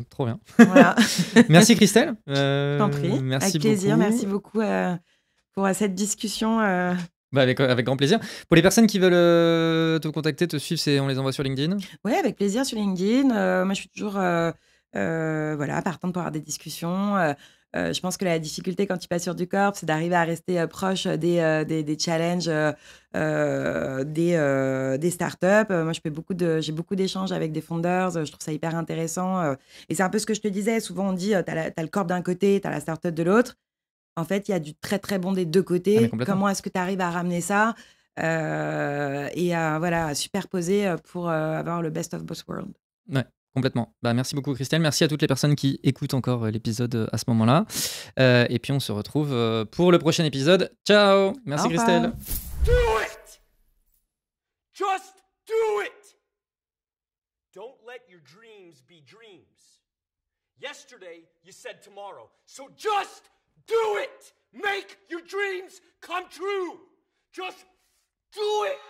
Trop bien. Voilà. Merci Christelle. Je t'en prie. Merci avec plaisir. beaucoup. Merci beaucoup pour cette discussion. Avec grand plaisir. Pour les personnes qui veulent te contacter, te suivre, on les envoie sur LinkedIn? Oui, avec plaisir sur LinkedIn. Moi, je suis toujours partante pour avoir des discussions. Je pense que la difficulté quand tu passes sur du corp, c'est d'arriver à rester proche des challenges des startups. Moi, j'ai beaucoup d'échanges avec des founders. Je trouve ça hyper intéressant. Et c'est un peu ce que je te disais. Souvent, on dit, tu as le corp d'un côté, tu as la startup de l'autre. En fait, il y a du très, très bon des deux côtés. Comment est-ce que tu arrives à ramener ça et à superposer pour avoir le best of both worlds? Ouais. Complètement. Merci beaucoup Christelle. Merci à toutes les personnes qui écoutent encore l'épisode à ce moment-là. Et puis on se retrouve pour le prochain épisode. Ciao. Merci Christelle. Do it! Just do it! Don't let your dreams be dreams. Yesterday you said tomorrow. So just do it! Make your dreams come true! Just do it!